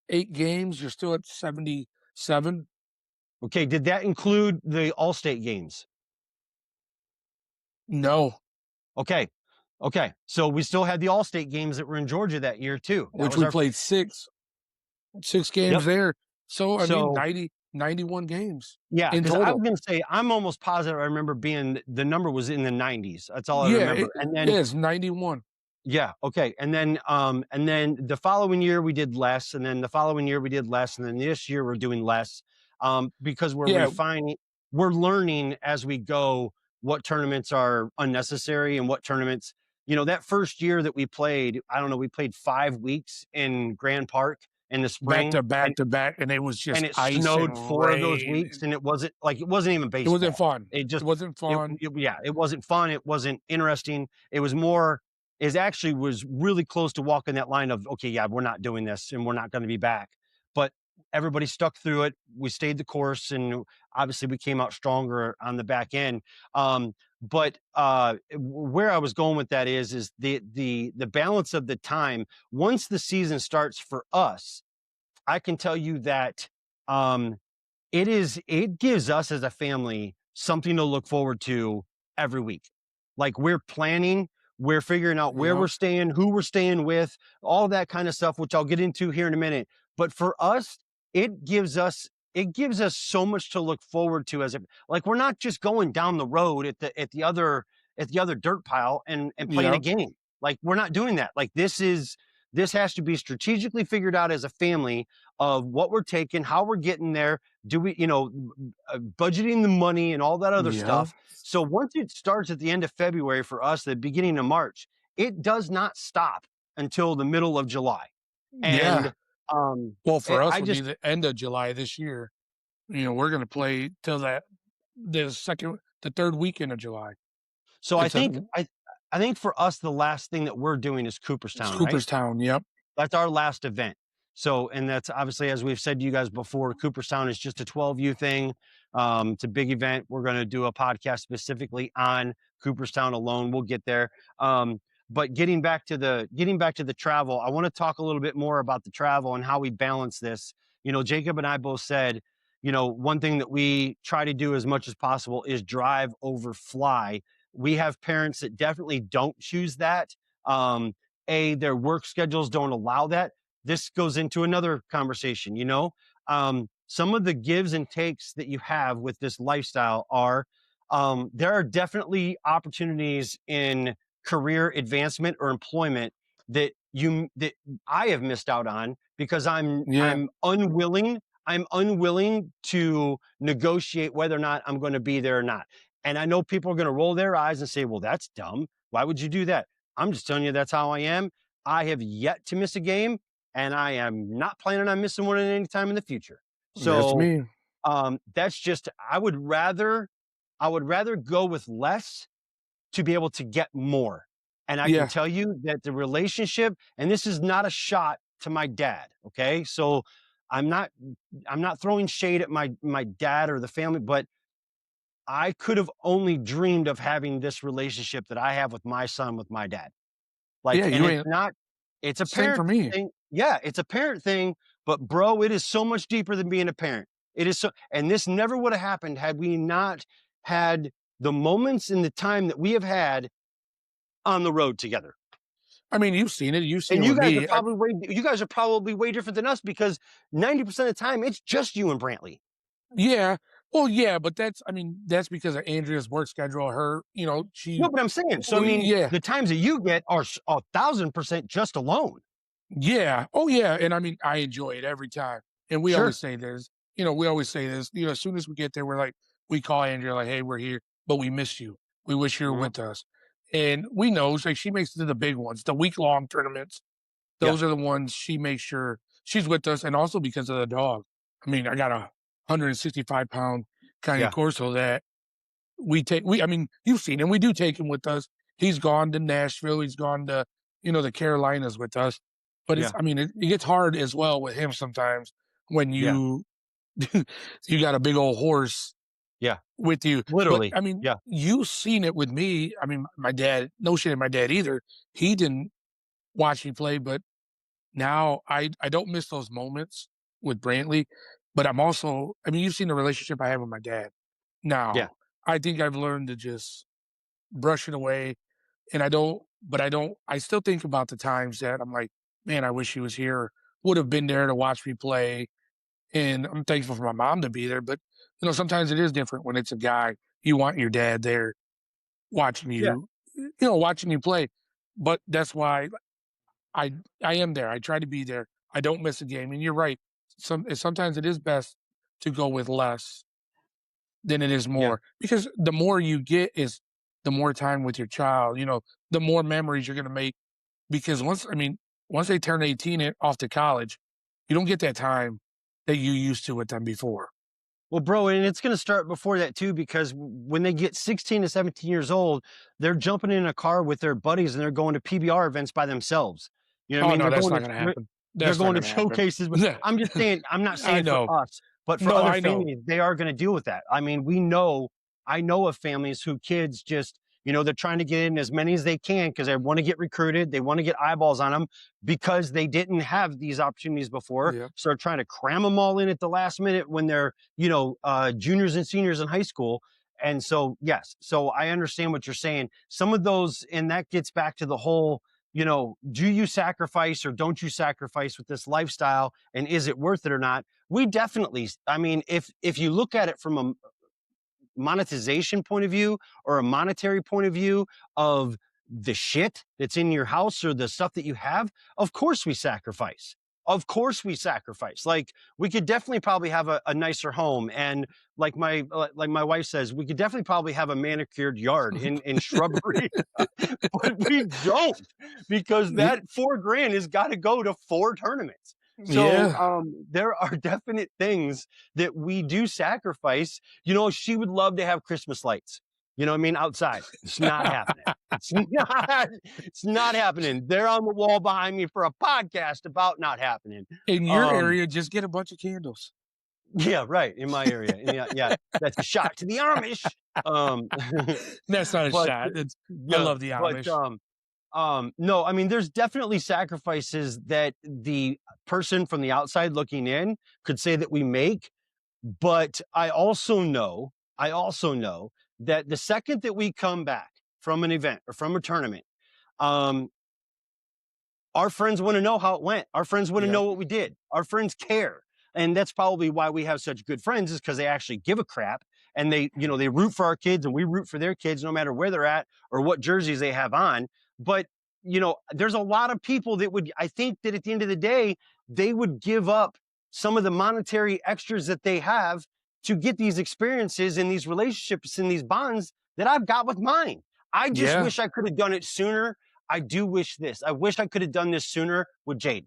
8 games, you're still at 77. Okay, did that include the All-State games? No, Okay, okay, so we still had the All-State games that were in Georgia that year too. That which was we our played 6 yep. games there. So I mean So 91 games yeah, in because I was total. gonna say I'm almost positive I remember being the number was in the 90s. That's all I remember. And then Yeah, it's 91. yeah, okay, and then the following year we did less, and then the following year we did less, and then this year we're doing less, because Yeah, we're learning as we go what tournaments are unnecessary and what tournaments, that first year that we played, I don't know, we played 5 weeks in Grand Park in the back spring, to back to back, and it was and just it ice snowed and 4 of those rain, weeks, and and it wasn't even it wasn't baseball. fun. It It just wasn't fun. yeah, it wasn't fun, it wasn't interesting, it was more it actually was really close to walking that line of, "Okay, yeah, we're not doing this, and we're not gonna be back." But everybody stuck through it, we stayed the course, and obviously we came out stronger on the back end. Where I was going with that is the balance of the time, once the season starts for us, I can tell you that, um, it gives us as a family something to look forward to every week. Like we're planning, we're figuring out where Yeah, we're staying, who we're staying with, all that kind of stuff, which I'll get into here in a minute. But for us, it gives us so much to look forward to as a, like we're not just going down the road at the other dirt pile and playing a yeah, game. Like we're not doing that. Like this has to be strategically figured out as a family of what we're taking, how we're getting there, do we, budgeting the money and all that other yeah, stuff. So once it starts at the end of February for us, the beginning of March, it does not stop until the middle of July. yeah. And Well, for us, I would be just, the end of July this year. We're gonna play till the third weekend of July. so It's a I think for us, the last thing that we're doing is it's Cooperstown, right? Cooperstown. Yep. That's our last event. So, and that's obviously, as we've said to you guys before, Cooperstown is just a 12U thing. It's a big event. We're going to do a podcast specifically on Cooperstown alone. We'll get there. But getting back to the travel, I want to talk a little bit more about the travel and how we balance this. Jacob and I both said, one thing that we try to do as much as possible is drive over fly. We have parents that definitely don't choose that. Their work schedules don't allow that. This goes into another conversation, some of the gives and takes that you have with this lifestyle are, there are definitely opportunities in career advancement or employment that I have missed out on because Yeah. I'm unwilling to negotiate whether or not I'm going to be there or not. And I know people are going to roll their eyes and say, well, that's dumb. Why would you do that? I'm just telling you that's how I am. I have yet to miss a game, and I am not planning on missing one at any time in the future. That's So me. that's just I would rather go with less to be able to get more. And I can Yeah. tell you that the relationship, and this is not a shot to my dad, okay? So I'm not I'm not throwing shade at my dad or the family, but I could have only dreamed of having this relationship that I have with my son with my dad. Yeah. And You ain't it's a same for parent me. thing. Yeah, it's a parent thing, but bro, it is so much deeper than being a parent. It is so, and this never would have happened had we not had the moments in the time that we have had on the road together. I mean, you've seen it. You've seen And it with me. you guys are probably way different than us because 90% of the time it's just you and Brantley. Yeah. Well, yeah, but that's because of Andrea's work schedule. Her, No, but I'm saying, so I mean, yeah, the times that you get are 1,000% just alone. yeah. Oh, yeah. And I mean, I enjoy it every time. And we Sure. always say this, we always say this, as soon as we get there, we call Andrea like, hey, we're here, but we miss you. We wish you were Mhm. with us. and we know, like, she makes it to the big ones, the week-long tournaments. Yeah, Those are the ones she makes sure she's with us, and also because of the dog. I mean, I got a 165-pound Cane yeah, Corso that I mean, you've seen him, we do take him with us. He's gone to Nashville, he's gone to, the Carolinas with us, but yeah, I mean, it gets hard as well with him sometimes when yeah, you got a big old horse yeah, with you, but, literally, I mean, yeah, you've seen it with me. I mean, my dad, no shit at my dad either. He didn't watch me play, but now I don't miss those moments with Brantley, but I mean, you've seen the relationship I have with my dad. yeah, Now, I think I've learned to just brush it away, and I still think about the times that I'm like, "Man, I wish he was here, or would have been there to watch me play," and I'm thankful for my mom to be there, but, sometimes it is different when it's a guy. You want your dad there watching yeah. watching you play, but that's why I I am there. I try to be there. I don't miss a game, and you're right. Sometimes it is best to go with less than it is Yeah. more, because the more you get is the more time with your child, the more memories you're gonna make, because once they turn 18 and off to college, you don't get that time that you used to with them before. Well, bro, and it's gonna start before that too, because when they get 16 to 17 years old, they're jumping in a car with their buddies and they're going to PBR events by themselves. You know what I Oh, mean? no, They're that's going not to gonna happen. they're That's not going to gonna happen. showcases. I'm just saying, I'm not I saying for know. us, but for No, other I know. families, they are gonna deal with that. I mean, I know of families who kids just, they're trying to get in as many as they can because they want to get recruited, they want to get eyeballs on them because they didn't have these opportunities before. Yeah. So they're trying to cram them all in at the last minute when they're, juniors and seniors in high school. And so, yes, so I understand what you're saying. Some of those, and that gets back to the whole, do you sacrifice or don't you sacrifice with this lifestyle, and is it worth it or not? We definitely, I mean, if you look at it from a monetization point of view or a monetary point of view of the shit that's in your house or the stuff that you have, of course we sacrifice. Of course we sacrifice. Like we could definitely probably have a nicer home, and like my wife says, we could definitely probably have a manicured yard in shrubbery, but we don't, because Y that 4 grand has got to go to 4 tournaments. So yeah. there are definite things that we do sacrifice. She would love to have Christmas lights. You know what I mean? Outside. It's not happening. It's not happening. They're on the wall behind me for a podcast about not happening. In your Um, area, just get a bunch of candles. yeah, right. In my area. Yeah, yeah. That's a shot to the Amish. Um, That's not a but shot. I yeah, love the but Amish. no, I mean, there's definitely sacrifices that the person from the outside looking in could say that we make, but I also know that the second that we come back from an event or from a tournament, um, our friends want to know how it went. Our friends want to Yep. know what we did. Our friends care. And that's probably why we have such good friends, is because they actually give a crap, and they root for our kids and we root for their kids no matter where they're at or what jerseys they have on. But, there's a lot of people that would, I think that at the end of the day, they would give up some of the monetary extras that they have to get these experiences and these relationships and these bonds that I've got with mine. I just Yeah. wish I could have done it sooner. I do wish this. I wish I could have done this sooner with Jaden.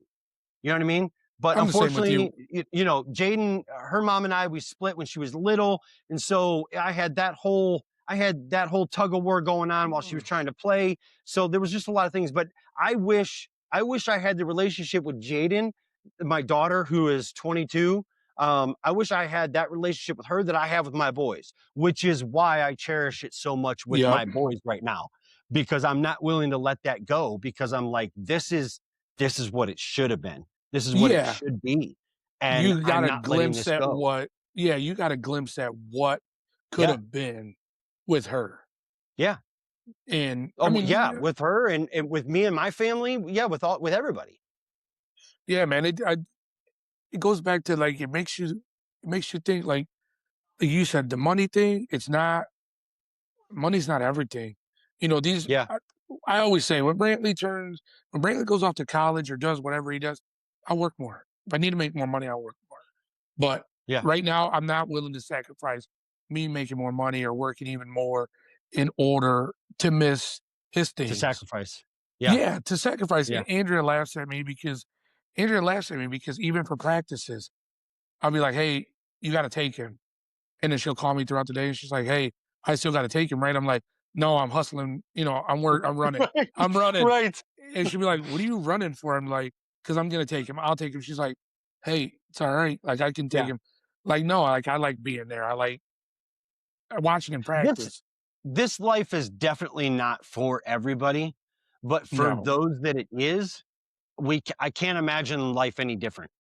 You know what I mean? But I'm the same with unfortunately, you. Jaden, her mom and I, we split when she was little, and so I had that whole tug of war going on while she was trying to play. So there was just a lot of things. But I wish I had the relationship with Jaden, my daughter, who is 22. I wish I had that relationship with her that I have with my boys, which is why I cherish it so much with Yep. my boys right now, because I'm not willing to let that go, because I'm like, this is what it should have been. This is what it Yeah. should be. And You got I'm a not letting glimpse this at go. what yeah, you got a glimpse at what could Yeah. have been with her. Yeah. And I Oh, mean, yeah. With her and with me and my family. Yeah. With everybody. yeah, man, it goes back to, like, it makes you think, like you said, the money thing, money's not everything. These Yeah. I always say, when Brantley goes off to college or does whatever he does, I work more. If I need to make more money, I'll work more. But Yeah. right now, I'm not willing to sacrifice me making more money or working even more in order to miss. his To things. sacrifice. Yeah, Yeah, to sacrifice. yeah. And Andrea laughs at me because even for practices, I'll be like, "Hey, you got to take him," and then she'll call me throughout the day, and she's like, "Hey, I still got to take him, right?" I'm like, "No, I'm hustling. I'm running, Right, I'm running." right. And she'll be like, "What are you running for?" I'm like, "Cause I'm gonna take him. I'll take him." She's like, "Hey, it's all right. Like I can take Yeah. him." Like, no, like I like being there. I like watching him This practice. this life is definitely not for everybody, but for No, those that it is, I can't imagine life any different.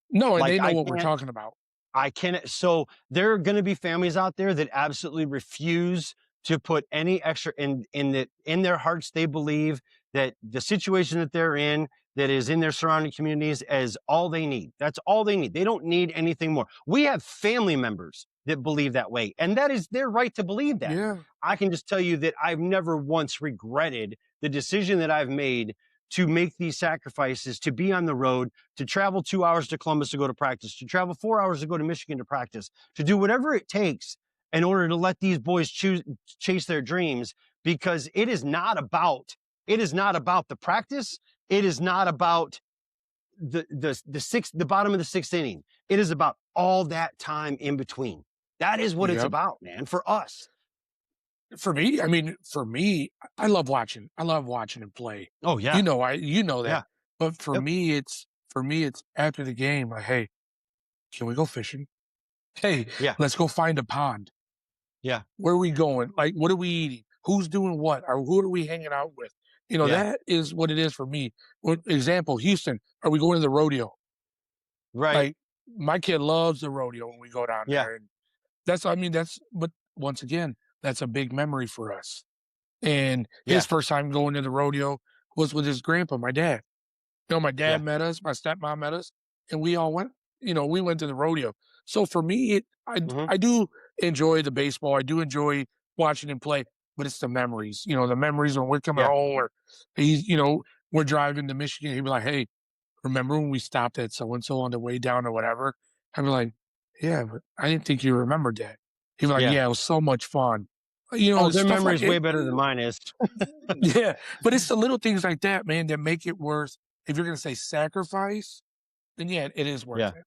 no, and they Like, know what we're talking about. I can so there are gonna be families out there that absolutely refuse to put any extra in their hearts, they believe that the situation that they're in, that is in their surrounding communities is all they need. That's all they need. They don't need anything more. We have family members that believe that way, and that is their right to believe that. Yeah, I can just tell you that I've never once regretted the decision that I've made to make these sacrifices, to be on the road, to travel 2 hours to Columbus to go to practice, to travel 4 hours to go to Michigan to practice, to do whatever it takes in order to let these boys chase their dreams, because it is not about the practice. It is not about the bottom of the sixth inning. It is about all that time in between. That is what it's yep. about, man, for us. For me, I love watching. I love watching him play. Oh yeah. You know that. Yeah. But Yep. for me it's after the game like, "Hey, can we go fishing? Hey, Yeah. let's go find a pond. Yeah. Where are we going? Like what are we eating? Who's doing what? Or who are we hanging out with?" Yeah. That is what it is for me. Example, Houston, are we going to the rodeo? Right. Like my kid loves the rodeo when we go down Yeah. there. And that's but once again, that's a big memory for us. And his Yeah. first time going to the rodeo was with his grandpa, my dad. My dad Yeah. met us, my stepmom met us, and we all went. We went to the rodeo. So for me, Hmm. I do enjoy the baseball. I do enjoy watching him play, but it's the memories. The memories when we're coming Yeah. home, or he's, we're driving to Michigan. He'd be like, "Hey, remember when we stopped at so and so on the way down or whatever?" I'd be like, "Yeah, but I didn't think you remembered that." He'd be like, Yeah. "Yeah, it was so much fun." Oh, their Stuff memory like is way it. better than mine is. Yeah, but it's the little things like that, man, that make it worth. If you're gonna say sacrifice, then yeah, it is worth Yeah. it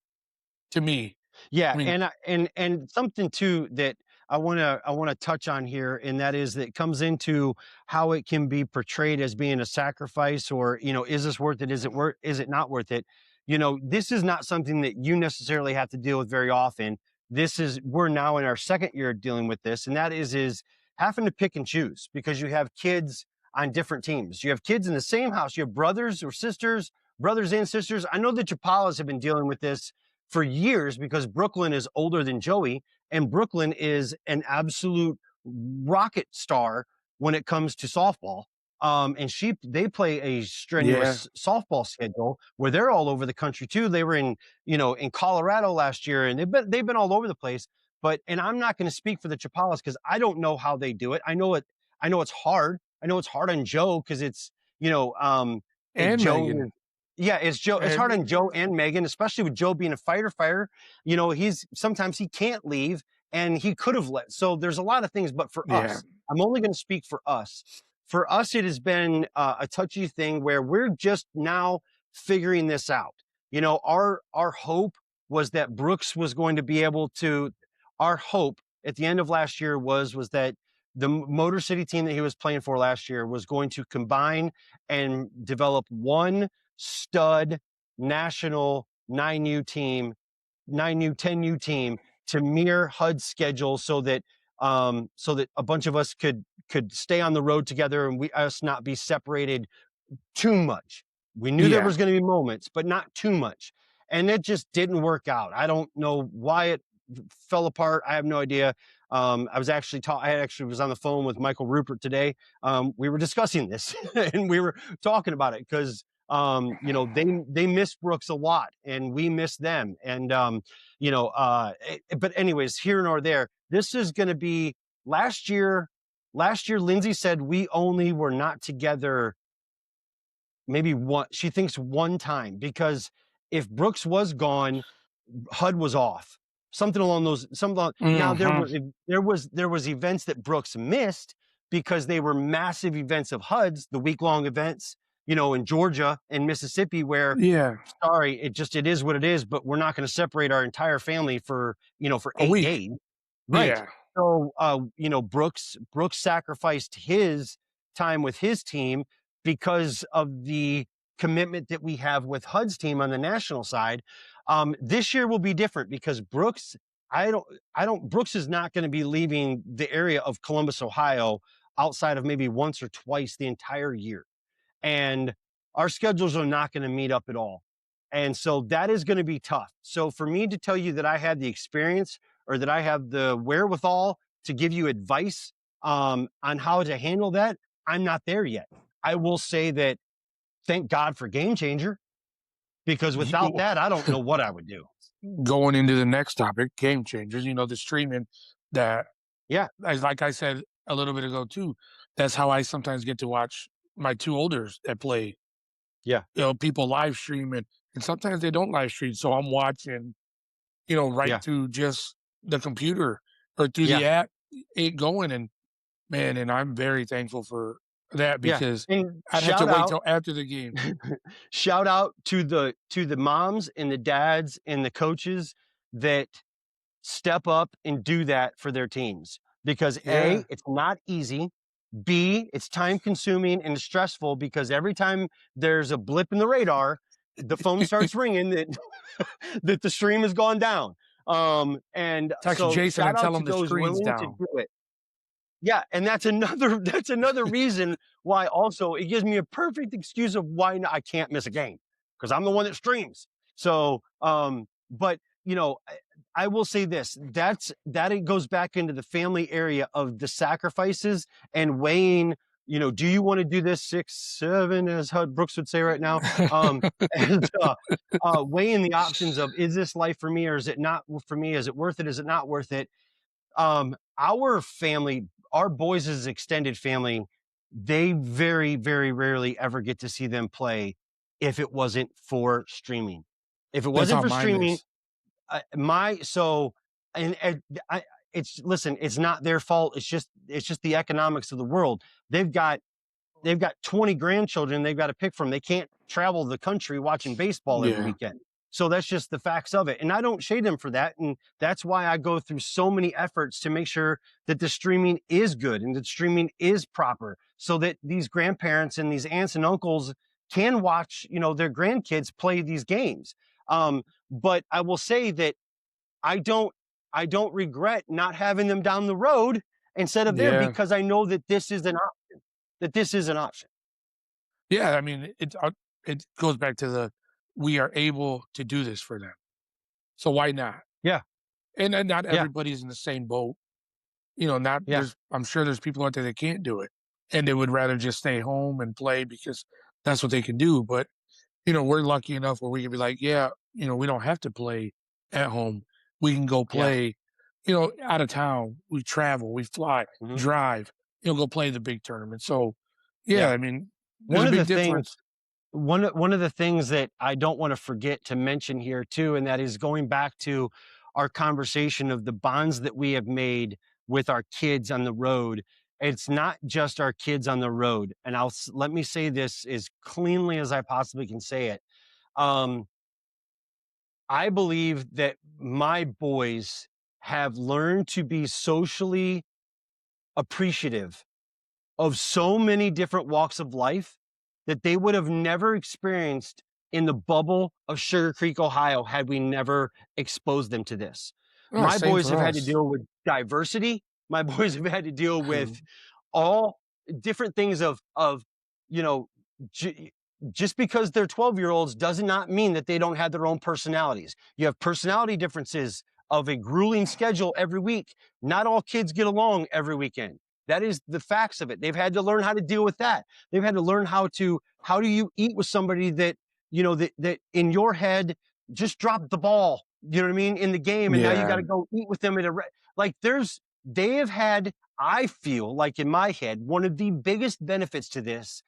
to me. I Yeah, mean, and something too that I wanna touch on here, and that is that comes into how it can be portrayed as being a sacrifice, or, is this worth it? Is it not worth it? This is not something that you necessarily have to deal with very often. We're now in our second year dealing with this, and that is having to pick and choose because you have kids on different teams. You have kids in the same house. You have brothers or sisters, brothers and sisters. I know the Chapalas have been dealing with this for years because Brooklyn is older than Joey, and Brooklyn is an absolute rocket star when it comes to softball. And they play a yeah, strenuous softball schedule where they're all over the country too. They were in Colorado last year, and they've been all over the place. And I'm not going to speak for the Chapalas because I don't know how they do it. I know it's hard. I know it's hard on Joe because it's you know and Joe Megan, is yeah, it's Joe. It's hard and on Joe and Megan, especially with Joe being a fighter. He's sometimes he can't leave, and he could have let. So there's a lot of things, but for yeah, us, I'm only going to speak for us. For us, it has been a touchy thing where we're just now figuring this out. Our hope was that Brooks was going to be able to. Our hope at the end of last year was that the Motor City team that he was playing for last year was going to combine and develop one stud national 9U, 10U team to mirror HUD's schedule so that a bunch of us could stay on the road together and us not be separated too much. We knew there yeah, was going to be moments, but not too much. And it just didn't work out. I don't know why it fell apart. I have no idea. I actually was on the phone with Michael Rupert today. We were discussing this and we were talking about it because they miss Brooks a lot and we miss them. And but anyways, here nor there. This is going to be last year. Last year, Lindsay said we only were not together maybe one. She thinks one time because if Brooks was gone, HUD was off. Something along those. Now hmm there was events that Brooks missed, because they were massive events of HUDs, the week-long events, in Georgia and Mississippi where, Yeah, sorry, it is what it is, but we're not gonna separate our entire family for a 8 week. days. Right. Yeah. So, Brooks sacrificed his time with his team because of the commitment that we have with HUD's team on the national side. This year will be different because Brooks is not going to be leaving the area of Columbus, Ohio outside of maybe once or twice the entire year. And our schedules are not going to meet up at all. And so that is going to be tough. So for me to tell you that I had the experience or that I have the wherewithal to give you advice on how to handle that, I'm not there yet. I will say that thank God for Game Changer because without that, I don't know what I would do. Going into the next topic, game changers, the streaming that, Yeah, as like I said a little bit ago too, that's how I sometimes get to watch my two olders that play, yeah, people live streaming, and sometimes they don't live stream. So I'm watching, right yeah, through just the computer or through yeah, the app, it going. And man, and I'm very thankful for that yeah. because And I'd have to shout wait out till after the game. shout out to the moms and the dads and the coaches that step up and do that for their teams because Yeah. A, it's not easy. B, it's time consuming and stressful because every time there's a blip in the radar, the phone starts ringing that that the stream has gone down. And Text so Jason shout and out tell to him the those screen's willing to down. do it. Yeah, and that's another that's another reason why also it gives me a perfect excuse of why I can't miss a game because I'm the one that streams. So, but I will say this: that it goes back into the family area of the sacrifices and weighing. Do you want to do this 6, 7, as Hud Brooks would say right now? Um, and weighing the options of is this life for me or is it not for me? Is it worth it? Is it not worth it? Our family, our boys' extended family, they very, very rarely ever get to see them play if it wasn't for streaming. If it That's wasn't how for mine streaming, is. my so and I, it's not their fault. It's just the economics of the world. They've got 20 grandchildren they've got to pick from. They can't travel the country watching baseball every Yeah. weekend. So that's just the facts of it. And I don't shade them for that. And that's why I go through so many efforts to make sure that the streaming is good and that streaming is proper so that these grandparents and these aunts and uncles can watch, their grandkids play these games. But I will say that I don't I don't regret not having them down the road instead of there Yeah. because I know that this is an option. Yeah. I mean, it goes back to we are able to do this for them. So why not? Yeah, And then not yeah, everybody's in the same boat. Not yeah, I'm sure there's people out there that can't do it and they would rather just stay home and play because that's what they can do. But, we're lucky enough where we can be like, yeah, we don't have to play at home. We can go yeah. play, out of town. We travel, we fly, Mhm. drive, go play the big tournament. So, yeah, Yeah. I mean, there's One a of the big things difference. one of the things that I don't wanna forget to mention here too, and that is going back to our conversation of the bonds that we have made with our kids on the road. It's not just our kids on the road, and let me say this as cleanly as I possibly can say it. Um, I believe that my boys have learned to be socially appreciative of so many different walks of life that they would have never experienced in the bubble of Sugar Creek, Ohio, had we never exposed them to this. Oh, My same boys for have had to us. deal with diversity. My boys have had to deal with all different things of you know, j- just because they're 12-year-olds does not mean that they don't have their own personalities. You have personality differences of a grueling schedule every week. Not all kids get along every weekend. That is the facts of it. They've had to learn how to deal with that. They've had to learn how do you eat with somebody that, that in your head just dropped the ball, you know what I mean, in the game and now you got Yeah. to go eat with them like they have had, I feel like in my head, one of the biggest benefits to this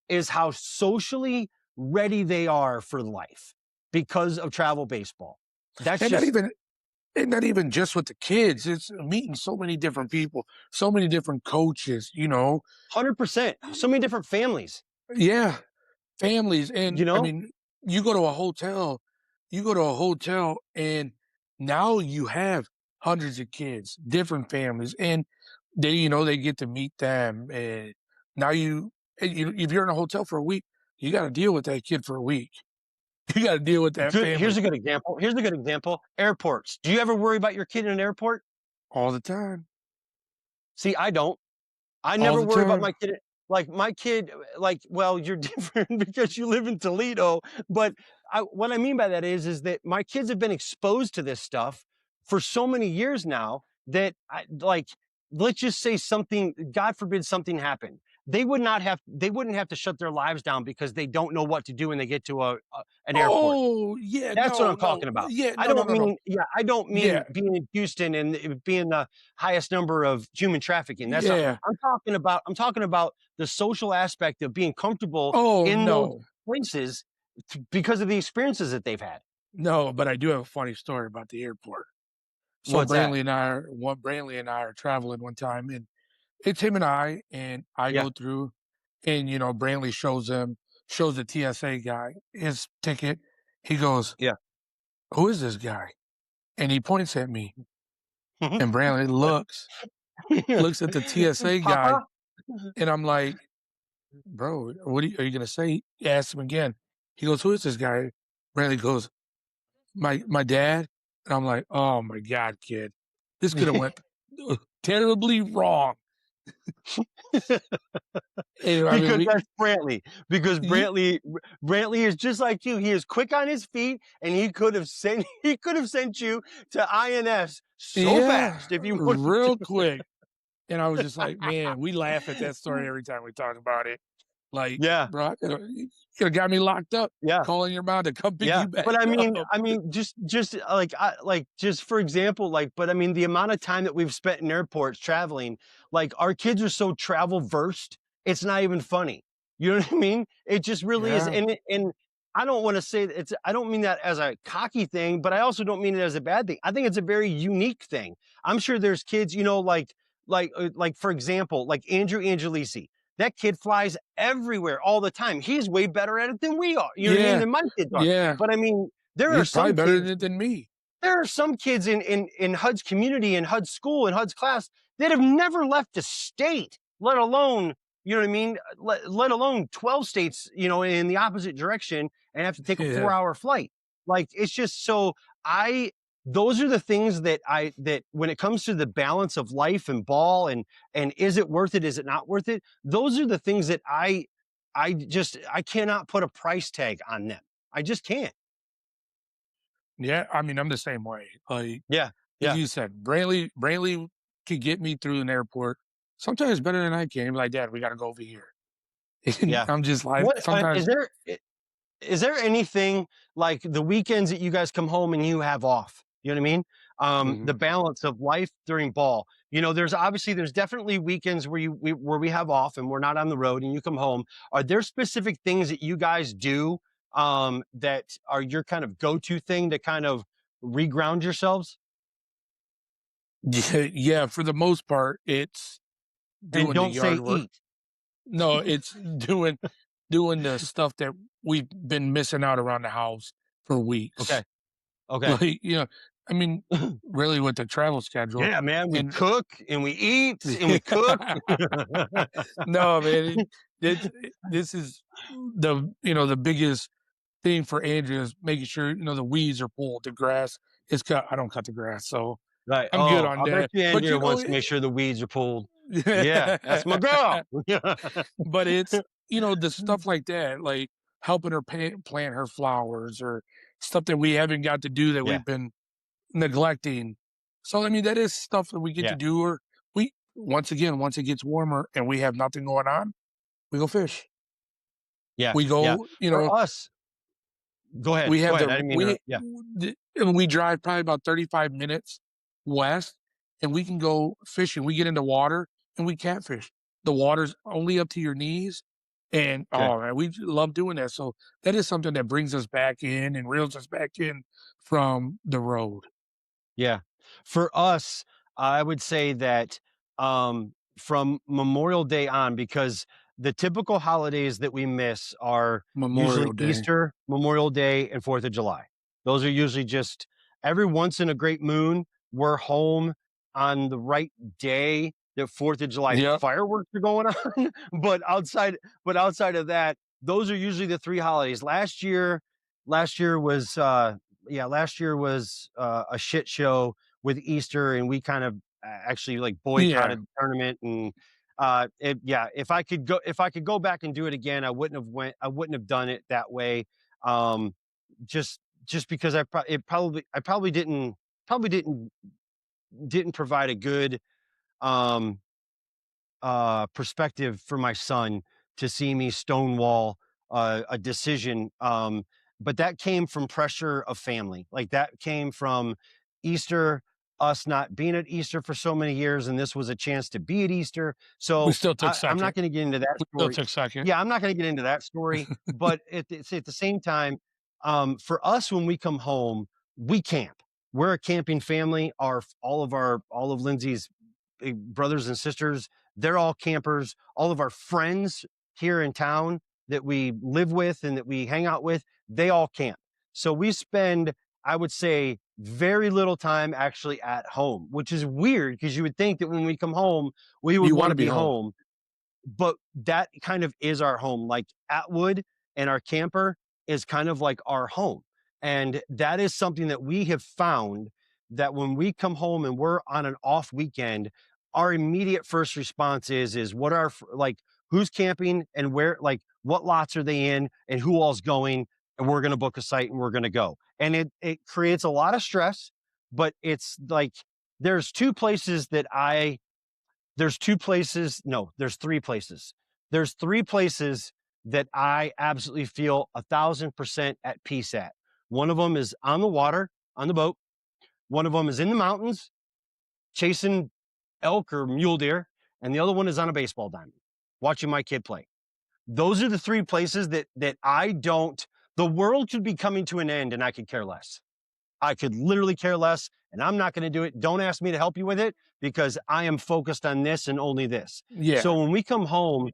is how socially ready they are for life because of travel baseball. That's And not just even and not even just with the kids, it's meeting so many different people, so many different coaches, 100%. So many different families, yeah, families. And you I know? mean, you go to a hotel, you go to a hotel, and now you have hundreds of kids, different families, and they get to meet them. And now if you're in a hotel for a week, you got to deal with that kid for a week. You got to deal with that Good, here's family a good example. Here's a good example. Airports. Do you ever worry about your kid in an airport? all the time, See, I don't. I all never the worry about time. my kid. Like my kid, like, well, you're different because you live in Toledo. But what I mean by that is that my kids have been exposed to this stuff for so many years now that like, let's just say something, God forbid something happened. They wouldn't have to shut their lives down because they don't know what to do when they get to an airport. Oh yeah, That's what I'm no, talking about. yeah, no, no, no, no. I don't Yeah, mean being in Houston and it being the highest number of human trafficking. That's not what yeah. I'm talking about the social aspect of being comfortable Oh in those no, places because of the experiences that they've had. no. But I do have a funny story about the airport. So What's that? Brantley and I are traveling one time, and it's him and I Yeah. go through, and Brantley shows the TSA guy his ticket. He goes, Yeah. "Who is this guy?" And he points at me, and Brantley looks at the TSA guy, Papa? and I'm like, "Bro, are you gonna say?" He asks him again. He goes, "Who is this guy?" Brantley goes, "My dad." And I'm like, "Oh my god, kid, this could have went terribly wrong." And I mean, Because that's Brantley. Because y- Brantley is just like you. He is quick on his feet, and he could have sent you to INS so yeah, fast if you wanted real to. quick. And I was just like, man, we laugh at that story every time we talk about it. Like, Yeah, bro, you could have got me locked up, yeah. calling your mom to come pick Yeah, you back but up. just like just for example, but I mean, the amount of time that we've spent in airports traveling, like our kids are so travel versed, it's not even funny. You know what I mean? It just really is, Yeah, and I don't want to say that it's. I don't mean that as a cocky thing, but I also don't mean it as a bad thing. I think it's a very unique thing. I'm sure there's kids, like for example, like Andrew Angelisi. That kid flies everywhere all the time. He's way better at it than we are. You know what I mean? yeah, Than my kids are. yeah. But I mean, He's probably better at it than me. there are some kids in HUD's community, in HUD's school, in HUD's class that have never left the state, let alone, you know what I mean? Let alone 12 states, in the opposite direction and have to take a Yeah, 4-hour flight. Like it's just so I those are the things that when it comes to the balance of life and ball and is it worth it? Is it not worth it? Those are the things that I cannot put a price tag on them. I just can't. yeah. I mean, I'm the same way. Yeah. Like Yeah. you said, Brayley could get me through an airport sometimes better than I can. He'd be like, Dad, we got to go over here. And Yeah. I'm just like, What sometimes, is there anything like the weekends that you guys come home and you have off? You know what I mean? The mhm. balance of life during ball. There's definitely weekends where we have off and we're not on the road and you come home. Are there specific things that you guys do that are your kind of go-to thing to kind of reground yourselves? Yeah, yeah, for the most part, it's And doing the don't yard say work. eat. No, it's doing the stuff that we've been missing out around the house for weeks. Okay. Okay. Like, I mean, really with the travel schedule Yeah, man. We and cook and we eat and we cook. no, man, this is the biggest thing for Andrea is making sure, the weeds are pulled, the grass is cut. I don't cut the grass, so Right. I'm good Oh, on I'll bet that. you But Andrea wants to make sure the weeds are pulled. Yeah, that's my girl. but it's the stuff like that, like helping her plant her flowers or stuff that we haven't got to do that Yeah, we've been neglecting. So I mean, that is stuff that we get to yeah, do. Or we once it gets warmer and we have nothing going on, we go fish. yeah, We yeah. go, For us, go ahead, we go have ahead. I the didn't mean to we interrupt. Yeah, and we drive probably about 35 minutes west, and we can go fishing. We get into water and we catfish. The water's only up to your knees, and okay. oh man, we love doing that. So that is something that brings us back in and reels us back in from the road. Yeah. For us, I would say that, from Memorial Day on, because the typical holidays that we miss are usually Memorial Day. Easter, Memorial Day, and 4th of July. Those are usually just every once in a great moon, we're home on the right day that 4th of July Yep. fireworks are going on. But outside of that, those are usually the 3 holidays. Last year was, yeah, last year was a shit show with Easter, and we kind of actually like Yeah. boycotted the tournament. And yeah, if I could go back and do it again, I wouldn't have done it that way. Um, just because I probably didn't provide a good um perspective for my son to see me stonewall a decision. But that came from pressure of family. Like that came from Easter, us not being at Easter for so many years, and this was a chance to be at Easter. We So still took I'm second. not going to get into that We still story. took second. Yeah, I'm not going to get into that story. But at the same time, for us, when we come home, we camp. We're a camping family. All of Lindsay's brothers and sisters, they're all campers. All of our friends here in town that we live with and that we hang out with, they all camp. So we spend, I would say, very little time actually at home, which is weird because you would think that when we come home, we would You want wanna to be be home. home. But that kind of is our home. Like Atwood and our camper is kind of like our home. And that is something that we have found, that when we come home and we're on an off weekend, our immediate first response is what are like who's camping and where, like what lots are they in and who all's going, and we're going to book a site and we're going to go. And it creates a lot of stress, but it's like there's two places that I there's 2 places, no, there's 3 places. There's 3 places that I absolutely feel 1,000% at peace at. One of them is on the water, on the boat. One of them is in the mountains, chasing elk or mule deer, and the other one is on a baseball diamond, watching my kid play. Those are the 3 places that I don't the world could be coming to an end and I could care less. I could literally care less, and I'm not going to do it. Don't ask me to help you with it because I am focused on this and only this. Yeah. So when we come home,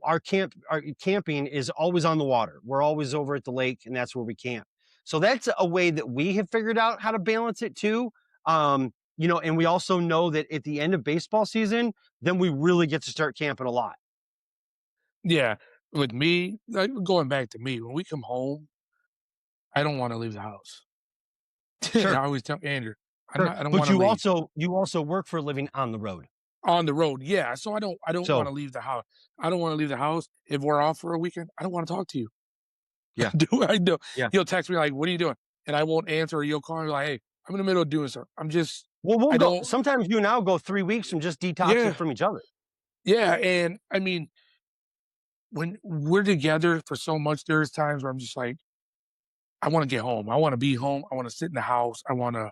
our camping is always on the water. We're always over at the lake, and that's where we camp. So that's a way that we have figured out how to balance it too. And we also know that at the end of baseball season, then we really get to start camping a lot. Yeah. With me, like, going back to me, when we come home, I don't wanna leave the house. I Sure, always tell Andrew, sure. I don't But wanna leave. you also work for a living on the road. On the road, yeah, so I don't wanna So leave the house. I don't wanna leave the house. If we're off for a weekend, I don't wanna talk to you. yeah, I do. yeah. You'll text me like, "What are you doing?" And I won't answer, or you'll call me like, "Hey, I'm in the middle of doing something." Well, we'll I go don't sometimes you and I'll go 3 weeks from just detoxing yeah, from each other. yeah, and I mean, when we're together for so much, there's times where I'm just like, I wanna get home. I wanna be home. I wanna sit in the house. I wanna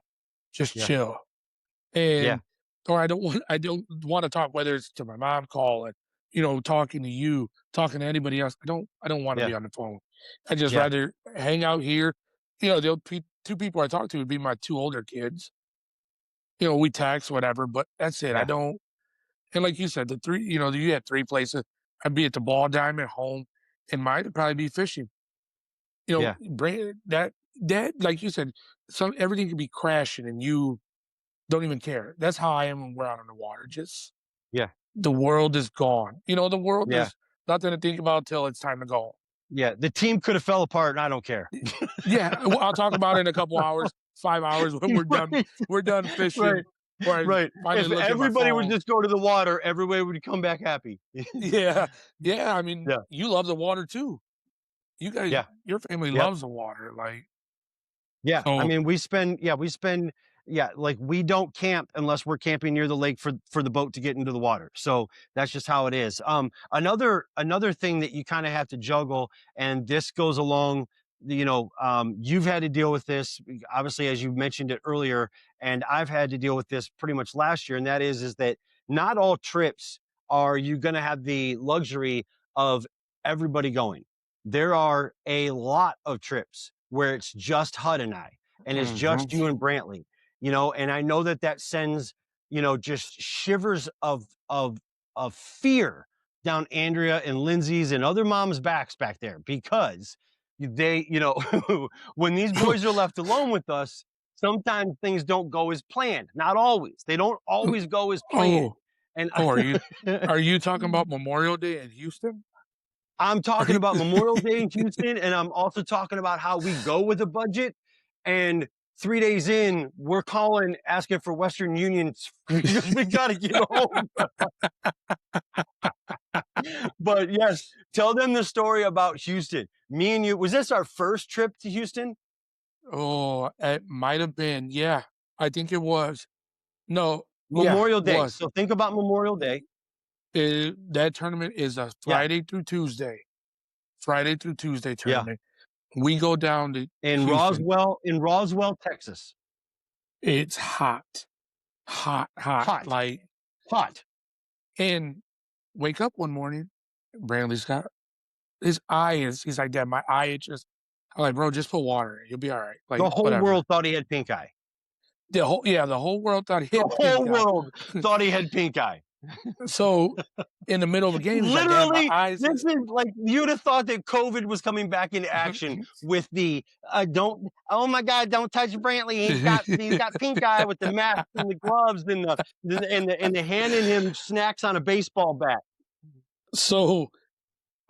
just Yeah, chill. yeah, And or I don't wanna talk, whether it's to my mom calling, talking to you, talking to anybody else. I don't wanna yeah, be on the phone. I just yeah, rather hang out here. The 2 people I talk to would be my 2 older kids. We text, whatever, but that's it. I yeah, don't and like you said, the 3 you had 3 places. I'd be at the ball diamond, home, and mine would probably be fishing. yeah, Bring that like you said, everything could be crashing and you don't even care. That's how I am when we're out on the water. Just yeah, the world is gone. The world yeah, there's nothing to think about till it's time to go. yeah. The team could have fell apart, and I don't care. Y Yeah, I'll talk about it in a couple hours, 5 hours when Right, we're done right, fishing, or I right. finally If look at my everybody would phone. just go to the water, everybody would come back happy. Yeah, yeah, I mean, Yeah, you love the water too. yeah, Your family yep. loves the water, like, Yeah, I so mean, yeah, like, we don't camp unless we're camping near the lake for the boat to get into the water, so that's just how it is. Another thing that you kinda have to juggle, and this goes along, you've had to deal with this, obviously, as you mentioned it earlier, and I've had to deal with this pretty much last year, and that is that not all trips are you gonna have the luxury of everybody going. There are a lot of trips where it's just Hud and I, and it's mhm. just you and Brantley. and I know that that sends, just shivers of fear down Andrea and Lindsay's and other moms' backs back there because they, when these boys are left alone with us, sometimes things don't go as planned. Not always. They don't always go as planned. Oh, And oh, are you talking about Memorial Day in Houston? I'm Are talking you? about Memorial Day in Houston, and I'm also talking about how we go with a budget. And 3 days in, we're calling, asking for Western Unions because we got to get home. But yes, tell them the story about Houston. Me and you, was this our first trip to Houston? Oh, it might have been. Yeah, I think it was. No, yeah, Memorial Day. was. So think about Memorial Day. That tournament is a Yeah. Friday through Tuesday Yeah. tournament. We go down to Houston. In Roswell, Texas. It's hot, hot, hot. Hot. Like, Hot. and wake up one morning, Brantley's got his eye is. He's like, Dad, my eye itches. I'm like, bro, just put water in it. You'll be all right. Like, The whole whatever. world thought he had pink eye. The whole world thought he The had pink whole eye. world thought he had pink eye. So in the middle of a game, he's like, Dad, my Literally, eyes. this is like you'd have thought that COVID was coming back into action with the don't oh my God, don't touch Brantley. He's got pink eye with the mask and the gloves and the handing him snacks on a baseball bat. So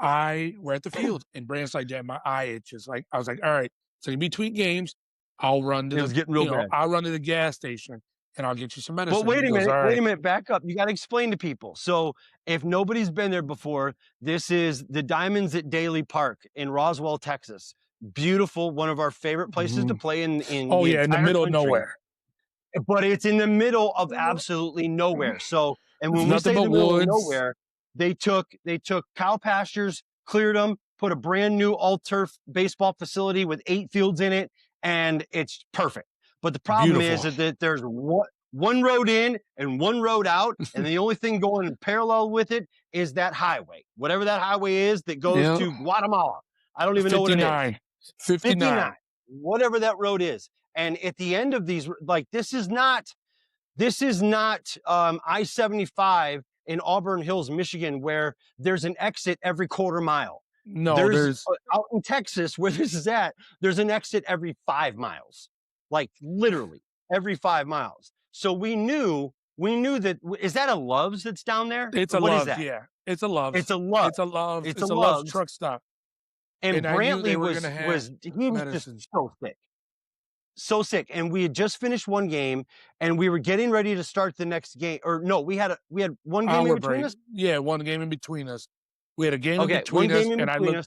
we're at the field, and Brand's like, Dad, my eye itches. Like, I was like, all right. So in between games, I'll run to It was getting real bad. I'll run to the gas station and I'll get you some medicine. But wait He a goes, minute, all wait right. a minute, back up. You got to explain to people. So if nobody's been there before, this is the Diamonds at Daly Park in Roswell, Texas. Beautiful, one of our favorite places to play in Oh the yeah, in the entire middle of country. nowhere. But it's in the middle of absolutely nowhere. So, and It's when we nothing say but the middle of woods. nowhere, they took cow pastures, cleared them, put a brand new all turf baseball facility with 8 fields in it, and it's perfect. But the problem is Beautiful. that there's one road in and one road out, and the only thing going in parallel with it is that highway, whatever that highway is that goes Yeah. to Guatemala. I don't even know what it is. 59, whatever that road is. And at the end of these, like this is not I-75 in Auburn Hills, Michigan, where there's an exit every quarter mile. No, there's out in Texas where this is at, there's an exit every 5 miles, like literally every 5 miles. So we knew that. Is that a Love's that's down there? it's a What is Love's, that? yeah. It's a Love's. It's a Love. It's a Love's. It's It's a a Love's Love's. truck stop. And And I knew they Brantley were was gonna have he was medicine. just so sick. So sick. And we had just finished one game and we were getting ready to start the next game. Or no, we had one game in Hour between break. us. Yeah, one game in between us. We had a game in Okay, one between us, game in and between us.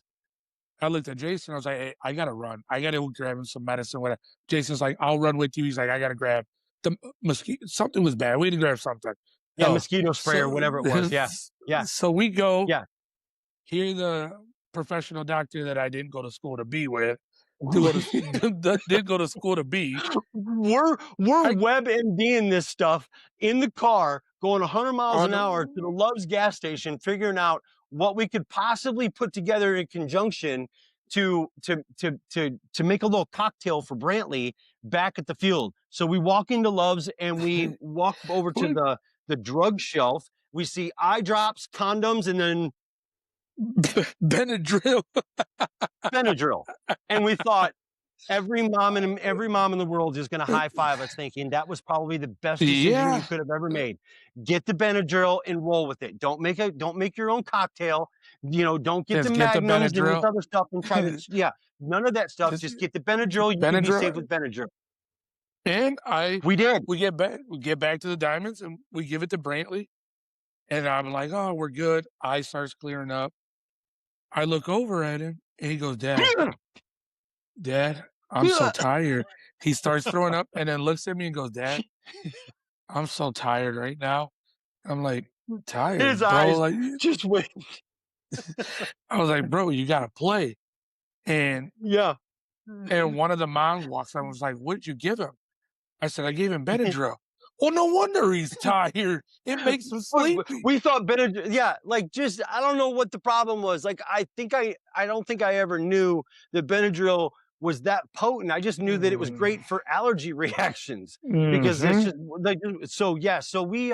I looked at Jason. I was like, "Hey, I gotta run. I gotta go grab him some medicine." Whatever. Jason's like, "I'll run with you." He's like, "I gotta grab the mosquito. Something was bad. We had to grab something." Yeah, No, mosquito spray or whatever it was. Yeah. Yeah. So we go. Yeah. Hear the professional doctor that I didn't go to school to be with. Did go to school to be. We're WebMDing this stuff in the car, going 100 miles an hour to the Love's gas station, figuring out what we could possibly put together in conjunction to make a little cocktail for Brantley back at the field. So we walk into Love's and we walk over to the drug shelf. We see eye drops, condoms, and then Benadryl. Benadryl. And we thought every mom in the world is going to high five us, thinking that was probably the best decision you could have ever made. Get the Benadryl and roll with it. Don't make your own cocktail. Don't get Just the get the Magnums and this Benadryl. other stuff and try to none of that stuff. Just get the Benadryl. You can be safe with Benadryl. And We did. We get back to the Diamonds and we give it to Brantley. And I'm like, "Oh, we're good." Eye starts clearing up. I look over at him and he goes, Dad, I'm so tired. He starts throwing up and then looks at me and goes, "Dad, I'm so tired right now." I'm like, "Tired, His bro?" eyes Like, just went. I was like, "Bro, you gotta play." And Yeah. one of the moms walks up and was like, "What'd you give him?" I said, "I gave him Benadryl." Well, no wonder he's tired. It makes him sleepy. We thought Benadryl, yeah, like just I don't know what the problem was. Like I don't think I ever knew that Benadryl was that potent. I just knew that it was Mm. great for allergy reactions because it's Mhm. just like so yeah. So we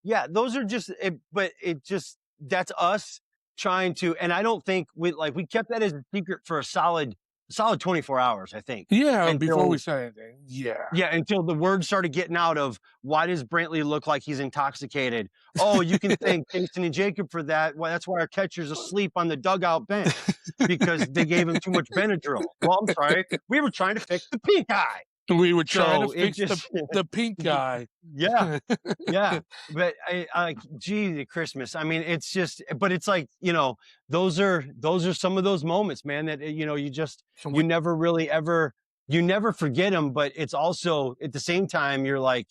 yeah, those are just but it just that's us trying to, and I don't think we kept that as a secret for a solid 24 hours, I think. Yeah, before we Until said anything. Yeah. yeah, until the word started getting out of why does Brantley look like he's intoxicated? Oh, you can thank Jason and Jacob for that. Well, that's why our catcher's asleep on the dugout bench because they gave him too much Benadryl. Well, I'm sorry. We were trying to fix the pink eye. We were trying to So it fix just the pink guy. yeah, yeah. But gee, Christmas. I mean, it's just, but it's like, those are some of those moments, man, that, Can you we never really ever, you never forget them. But it's also at the same time, you're like,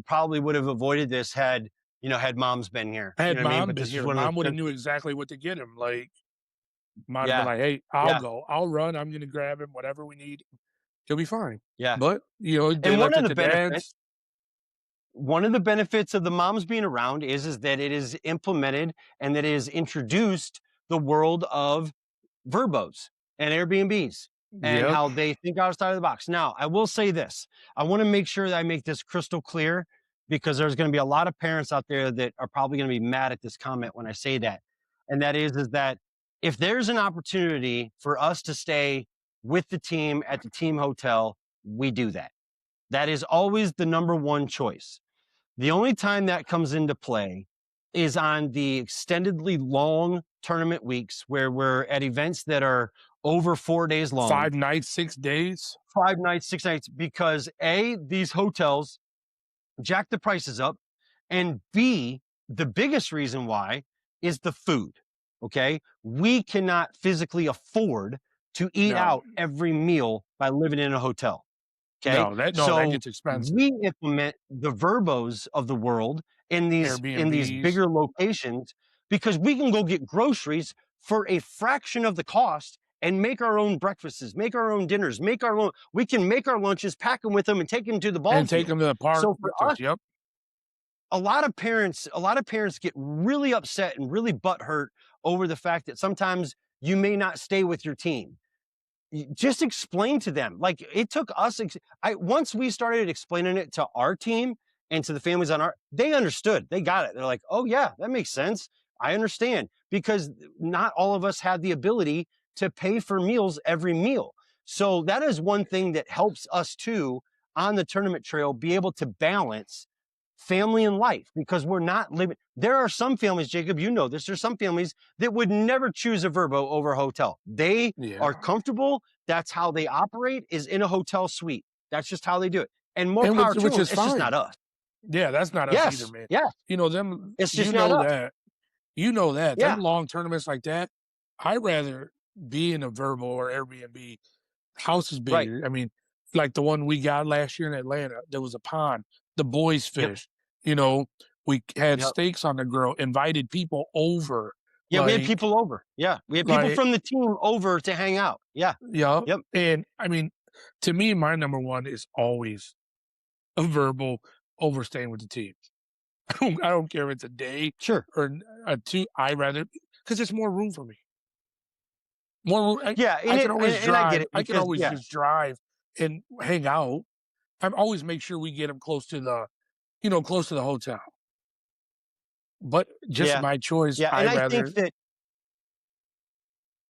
probably would have avoided this had moms been here. You had know what I mean? mom But been this is here, one of mom would have those, knew exactly what to get him. Like, might have been yeah, like, "Hey, I'll yeah, go. I'll run. I'm gonna grab him, whatever we need. He'll be fine." yeah. But, they And left it to dads. one of the benefits of the moms being around is that it is implemented and that it is introduced the world of Verbos and Airbnbs and Yep. how they think outside of the box. Now, I will say this. I want to make sure that I make this crystal clear because there's going to be a lot of parents out there that are probably going to be mad at this comment when I say that. And that is that if there's an opportunity for us to stay with the team at the team hotel, we do that. That is always the number one choice. The only time that comes into play is on the extendedly long tournament weeks where we're at events that are over 4 days long, 5 nights, 6 days. 5 nights, 6 nights, because A, these hotels jack the prices up, and B, the biggest reason why is the food. Okay. We cannot physically afford to eat No. out every meal by living in a hotel. Okay. That So gets expensive. we implement the Verbos of the world in these Airbnbs. bigger locations because we can go get groceries for a fraction of the cost and make our own breakfasts, make our own dinners, we can make our lunches, pack them with them, and take them to the ball And take field. them to the park So for with us. us, Yep. a lot of parents get really upset and really butthurt over the fact that sometimes you may not stay with your team. Just explain to them. Like it took us. Once we started explaining it to our team and to the families they understood. They got it. They're like, oh yeah, that makes sense. I understand because not all of us have the ability to pay for meals every meal. So that is one thing that helps us too on the tournament trail be able to balance family and life because we're not living. There are some families, Jacob, you know this. There's some families that would never choose a Verbo over a hotel. They Yeah. are comfortable. That's how they operate is in a hotel suite. That's just how they do it. And more And power to which them. is It's just fine. not us. Yeah, that's not us either, Yes. man. Yeah. Them It's just not us. that. Them Yeah. long tournaments like that, I'd rather be in a Vrbo or Airbnb. House is Right. bigger. I mean, like the one we got last year in Atlanta, there was a pond, the boys Yep. fish. You know, we had Yep. steaks on the grill, invited people over. Yeah. We had Like, people over. Yeah. We had people like, from the team over to hang out. Yeah. yeah. Yep. And I mean, to me, my number one is always a verbal overstaying with the team. I don't care if it's a day Sure. or a two. I rather because it's more room for me. More room. Yeah. I can And, always and I get drive. it I can because, always yeah. just drive and hang out. I always make sure we get them close to close to the hotel. But just Yeah. my choice. Yeah. I And rather.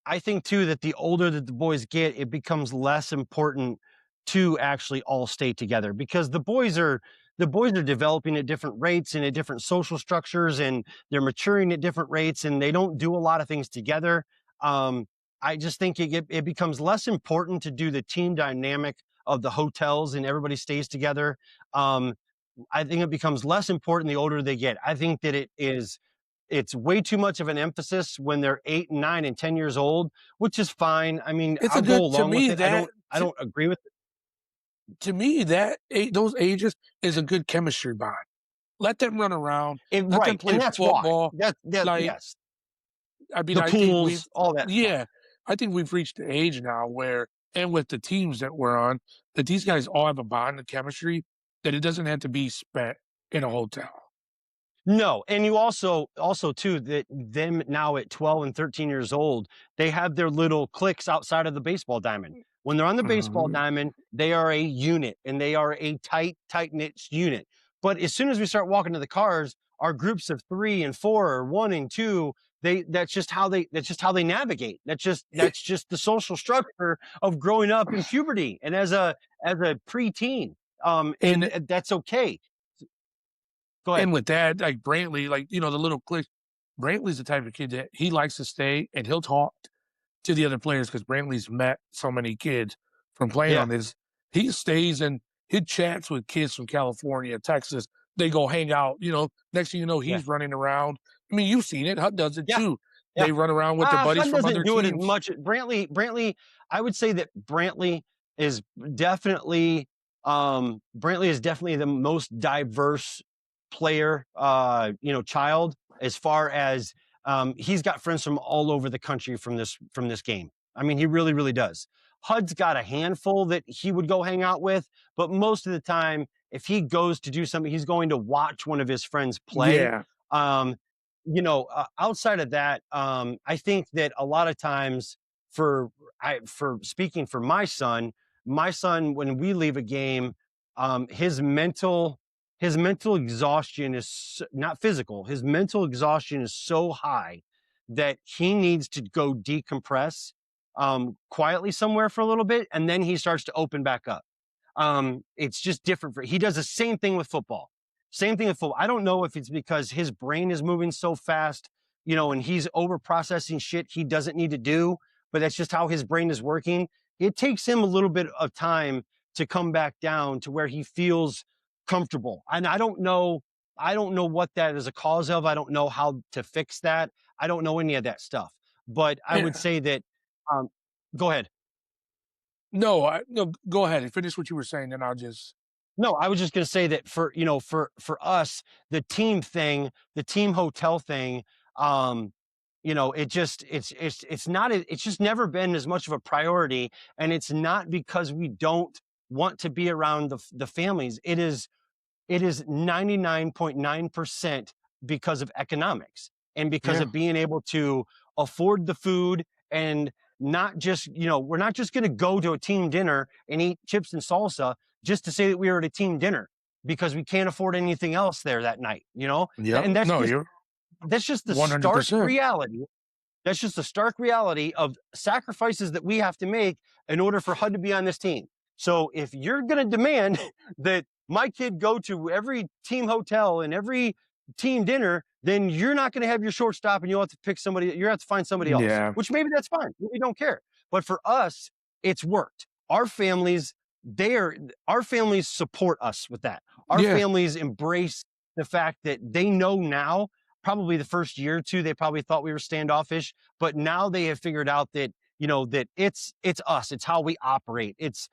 I think too that the older that the boys get, it becomes less important to actually all stay together because the boys are developing at different rates and at different social structures and they're maturing at different rates and they don't do a lot of things together. Um, I just think it becomes less important to do the team dynamic of the hotels and everybody stays together. Um, I think it becomes less important the older they get. I think that it's way too much of an emphasis when they're 8 and 9 and 10 years old, which is fine. I mean, It's a I'll go good to along with me it. I that don't I don't agree with it. those ages is a good chemistry bond. Let them run around. Let them Right, play and that's why. football. That Like, yes. I mean, The I think we've, pools, all that stuff. yeah, I think we've reached the age now where, and with the teams that we're on, that these guys all have a bond of chemistry that it doesn't have to be spent in a hotel. No, and you also too that them now at 12 and 13 years old, they have their little cliques outside of the baseball diamond. When they're on the baseball Mhm. diamond, they are a unit and they are a tight knit unit. But as soon as we start walking to the cars, our groups of three and four or one and two, that's just how they navigate. That's just the social structure of growing up in puberty and as a preteen. And And that's okay. Go ahead. and with that, like Brantley, like, the little clique, Brantley's the type of kid that he likes to stay and he'll talk to the other players because Brantley's met so many kids from playing Yeah, on this. He stays and he chats with kids from California, Texas. They go hang out. Next thing you know, yeah, he's running around. I mean, you've seen it. Hut does it yeah, too. yeah. They run around with their buddies Hud from doesn't other do it as teams. much. Brantley, I would say that is definitely Brantley is definitely the most diverse player, child as far as he's got friends from all over the country from this game. I mean, he really, really does. Hud's got a handful that he would go hang out with, but most of the time, if he goes to do something, he's going to watch one of his friends play. Yeah. Um, outside of that, I think that a lot of times for speaking for my son when we leave a game, his mental exhaustion is not physical. His mental exhaustion is so high that he needs to go decompress quietly somewhere for a little bit, and then he starts to open back up. It's just different for he does the same thing with football. Same thing with football. I don't know if it's because his brain is moving so fast, and he's over processing shit he doesn't need to do, but that's just how his brain is working. It takes him a little bit of time to come back down to where he feels comfortable. And I don't know what that is a cause of. I don't know how to fix that. I don't know any of that stuff. But I would Yeah. say that um go ahead. No, go ahead and finish what you were saying, and I'll just. No, I was just going to say that for us, the team thing, the team hotel thing, it's not it's just never been as much of a priority, and it's not because we don't want to be around the families. It is 99.9% because of economics and because Yeah. of being able to afford the food and not just, we're not just going to go to a team dinner and eat chips and salsa just to say that we were at a team dinner because we can't afford anything else there that night. Yep. And that's No, just you're that's just the stark 100%. reality that's just the stark reality of sacrifices that we have to make in order for HUD to be on this team. So if you're going to demand that my kid go to every team hotel and every team dinner, then you're not going to have your shortstop and you'll have to pick somebody, you have to find somebody else, Yeah. which maybe that's fine. We don't care. But for us, it's worked. Our families support us with that. Our Yeah. families embrace the fact that they know now, probably the first year or two, they probably thought we were standoffish, but now they have figured out that that it's us, it's how we operate. It's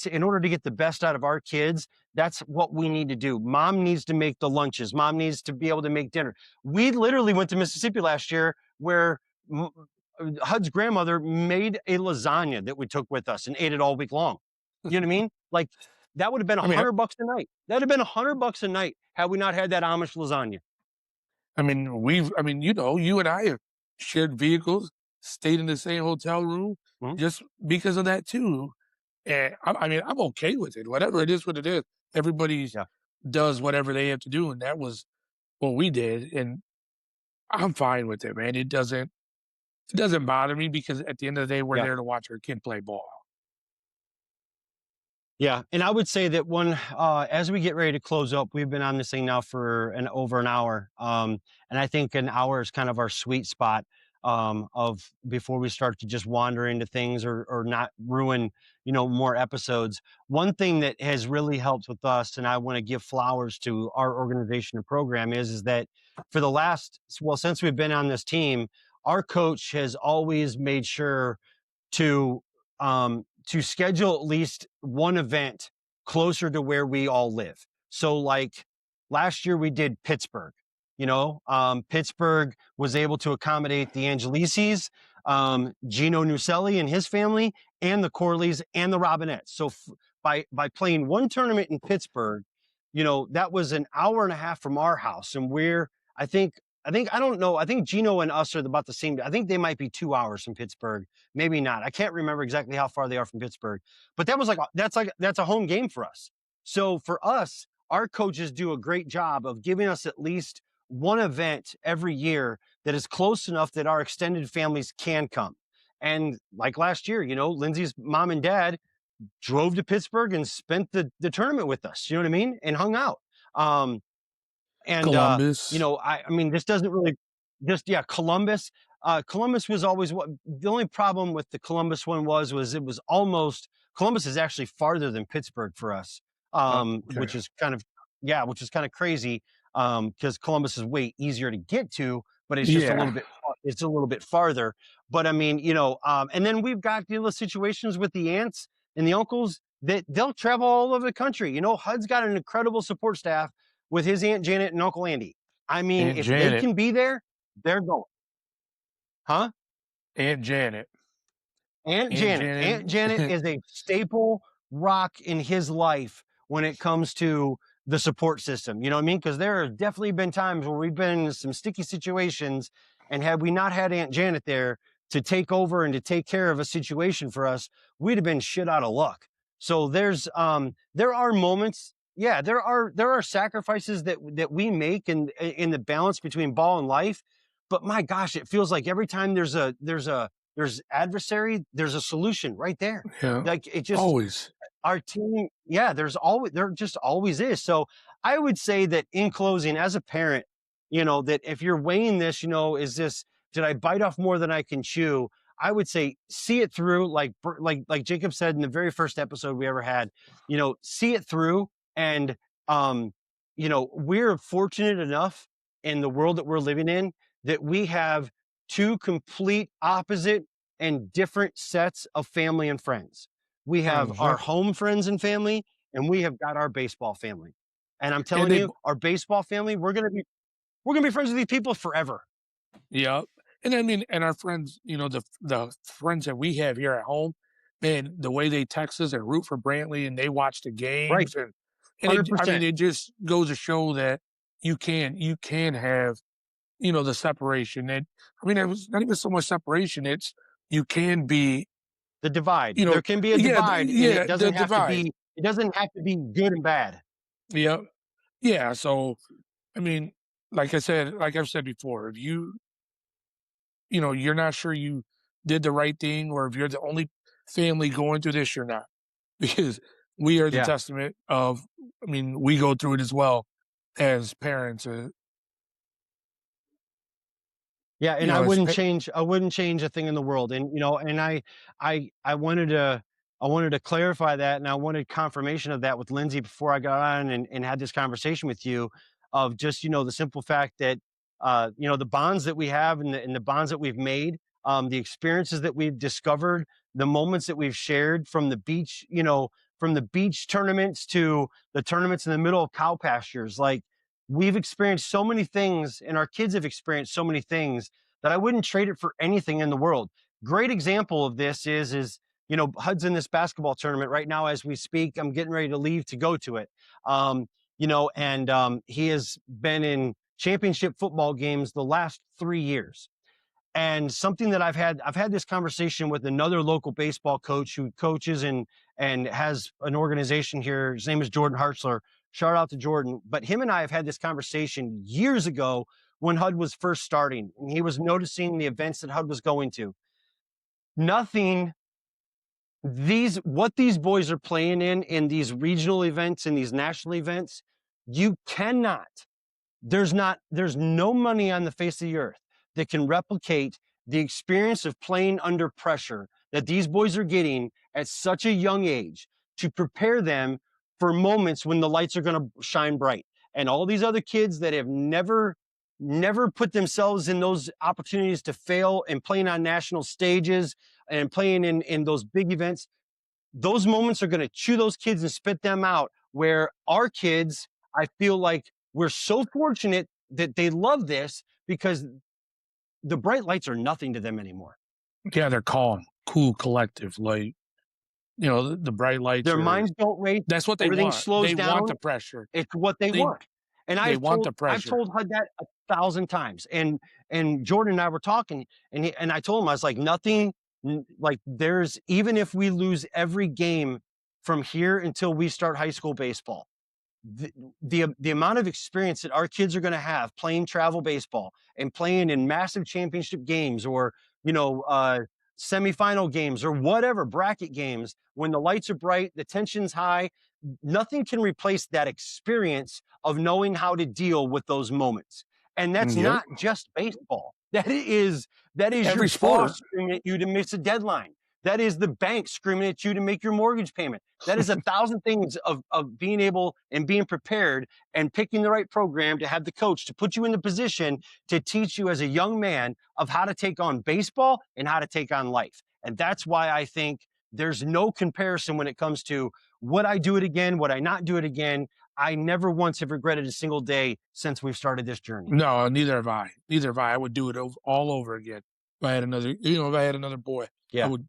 in order to get the best out of our kids. That's what we need to do. Mom needs to make the lunches. Mom needs to be able to make dinner. We literally went to Mississippi last year where HUD's grandmother made a lasagna that we took with us and ate it all week long. You know what I mean? Like that would have been a I mean, hundred bucks a night. That'd have been $100 a night had we not had that Amish lasagna. you and I have shared vehicles, stayed in the same hotel room Mhm. just because of that too. And I'm okay with it. Whatever it is, what it is. Everybody Yeah. does whatever they have to do, and that was what we did. And I'm fine with it, man. It doesn't bother me because at the end of the day, we're Yeah. there to watch our kid play ball. Yeah, and I would say that as we get ready to close up, we've been on this thing now for over an hour, and I think an hour is kind of our sweet spot of before we start to just wander into things or not ruin more episodes. One thing that has really helped with us, and I want to give flowers to our organization and program is that for the since we've been on this team, our coach has always made sure to schedule at least one event closer to where we all live. So like last year we did Pittsburgh. Pittsburgh was able to accommodate the Angelises, Gino Nuselli and his family, and the Corleys and the Robinettes. So by playing one tournament in Pittsburgh, that was an hour and a half from our house, and I think I don't know. I think Gino and us are about the same. I think they might be 2 hours from Pittsburgh. Maybe not. I can't remember exactly how far they are from Pittsburgh. But that was that's a home game for us. So for us, our coaches do a great job of giving us at least one event every year that is close enough that our extended families can come. And like last year, Lindsay's mom and dad drove to Pittsburgh and spent the tournament with us. You know what I mean? And hung out. Um, and Columbus. I mean, this doesn't really just yeah, Columbus. Columbus was always what the only problem with the Columbus one was it was almost Columbus is actually farther than Pittsburgh for us, Okay. which is kind of crazy because Columbus is way easier to get to, but it's just a little Yeah. bit it's a little bit farther. But I mean, and then we've got the situations with the aunts and the uncles that they'll travel all over the country. HUD's got an incredible support staff with his Aunt Janet and Uncle Andy. I mean, Aunt if they Janet. can be there, they're going. Huh? Aunt Janet. Aunt Aunt Janet. Aunt Janet Janet. is a staple rock in his life when it comes to the support system. You know what I mean? Because there have definitely been times where we've been in some sticky situations, and had we not had Aunt Janet there to take over and to take care of a situation for us, we'd have been shit out of luck. So there are moments, yeah, there are sacrifices that we make in the balance between ball and life. But my gosh, it feels like every time there's adversary, there's a solution right there. Yeah. Like it just Always. our team, yeah, there just always is. So I would say that in closing, as a parent, that if you're weighing this, did I bite off more than I can chew? I would say see it through, like Jacob said in the very first episode we ever had, see it through. And we're fortunate enough in the world that we're living in that we have two complete opposite and different sets of family and friends. We have our Exactly. home friends and family, and we have got our baseball family. And I'm And telling they you, our baseball family, we're gonna be friends with these people forever. Yeah. And I mean, and our friends, the friends that we have here at home, man, the way they text us and root for Brantley and they watch the Right. games and I mean, 100%. it just goes to show that you can have, the separation. And I mean, it was not even so much separation. It's you can be, The divide. you know, There can be a yeah, divide, and yeah, the divide. it doesn't have to be good and bad. Yeah. Yeah. So I mean, like I've said before, if you're not sure you did the right thing, or if you're the only family going through this, you're not. Because we are the Yeah. testament of, I mean, we go through it as well as parents. Yeah, You and know, as I wouldn't change a thing in the world. And I wanted to clarify that, and I wanted confirmation of that with Lindsay before I got on and had this conversation with you of just, the simple fact that the bonds that we have and the bonds that we've made, the experiences that we've discovered, the moments that we've shared from the beach tournaments to the tournaments in the middle of cow pastures. Like we've experienced so many things, and our kids have experienced so many things that I wouldn't trade it for anything in the world. Great example of this is HUD's in this basketball tournament right now as we speak. I'm getting ready to leave to go to it. And he has been in championship football games the last 3 years. And something that I've had this conversation with another local baseball coach who coaches and has an organization here. His name is Jordan Hartzler. Shout out to Jordan. But him and I have had this conversation years ago when HUD was first starting, and he was noticing the events that HUD was going to. Nothing what these boys are playing in these regional events and these national events, you cannot there's no money on the face of the earth that can replicate the experience of playing under pressure that these boys are getting at such a young age to prepare them for moments when the lights are going to shine bright. And all these other kids that have never put themselves in those opportunities to fail and playing on national stages and playing in those big events, those moments are going to chew those kids and spit them out. Where our kids, I feel like we're so fortunate that they love this because the bright lights are nothing to them anymore. yeah, they're calm, cool, collective. Like, the bright lights Their are, minds don't race. that's what they Everything want. slows They want down. the pressure. It's what they They, want. And They I've want told the I've pressure. told HUD that 1,000 times. And Jordan and I were talking, and I told him, I was like, nothing, like, there's, even if we lose every game from here until we start high school baseball, the the amount of experience that our kids are going to have playing travel baseball and playing in massive championship games, or semifinal games, or whatever bracket games, when the lights are bright, the tension's high, nothing can replace that experience of knowing how to deal with those moments. And that's Yep. not just baseball. That is your Every boss sport. screaming at you to miss a deadline. That is the bank screaming at you to make your mortgage payment. That is 1,000 things of being able and being prepared and picking the right program to have the coach to put you in the position to teach you as a young man of how to take on baseball and how to take on life. And that's why I think there's no comparison when it comes to, would I do it again? Would I not do it again? I never once have regretted a single day since we've started this journey. No, neither have I. Neither have I. I would do it all over again. If I had another, if I had another boy, I Yeah. would,